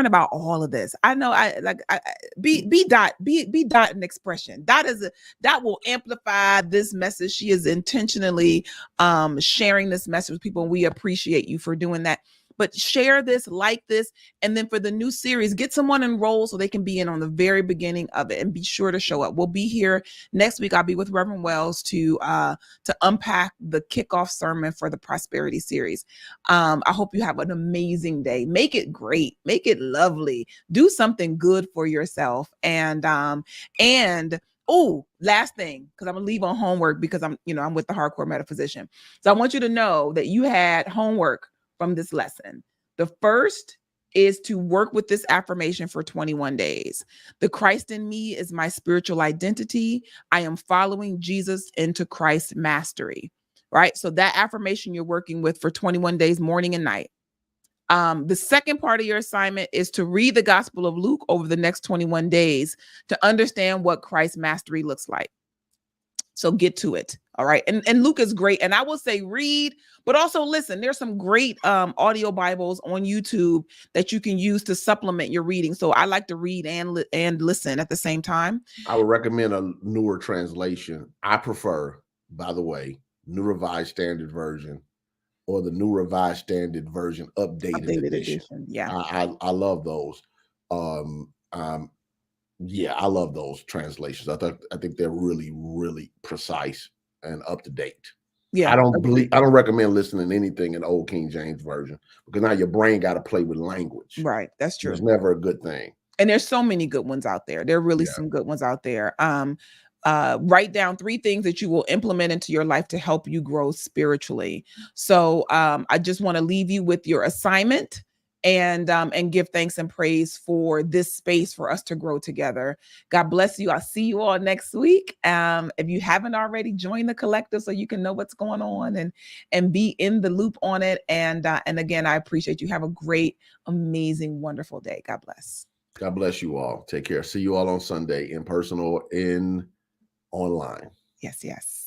about all of this. I know be dot an expression. That will amplify this message. She is intentionally sharing this message with people, and we appreciate you for doing that. But share this, like this, and then for the new series, get someone enrolled so they can be in on the very beginning of it, and be sure to show up. We'll be here next week. I'll be with Reverend Wells to unpack the kickoff sermon for the prosperity series. I hope you have an amazing day. Make it great. Make it lovely. Do something good for yourself. And oh, last thing, because I'm gonna leave on homework, because I'm with the hardcore metaphysician. So I want you to know that you had homework from this lesson. The first is to work with this affirmation for 21 days. The Christ in me is my spiritual identity. I am following Jesus into Christ's mastery, right? So that affirmation you're working with for 21 days, morning and night. The second part of your assignment is to read the Gospel of Luke over the next 21 days to understand what Christ's mastery looks like. So get to it. All right. And Luke is great. And I will say read, but also listen. There's some great audio Bibles on YouTube that you can use to supplement your reading. So I like to read and listen at the same time.
I would recommend a newer translation. I prefer, by the way, New Revised Standard Version, or the New Revised Standard Version updated edition.
Yeah.
I love those. Yeah, I love those translations. I think they're really, really precise and up to date.
Yeah.
I don't recommend listening to anything in Old King James Version, because now your brain got to play with language.
Right. That's true.
It's never a good thing.
And there's so many good ones out there. There are really some good ones out there. Write down 3 things that you will implement into your life to help you grow spiritually. So I just want to leave you with your assignment, and give thanks and praise for this space for us to grow together. God bless you. I'll see you all next week. If you haven't already, join the collective so you can know what's going on and be in the loop on it. And again, I appreciate you. Have a great, amazing, wonderful day. God bless.
God bless you all. Take care. See you all on Sunday, in person or online.
Yes.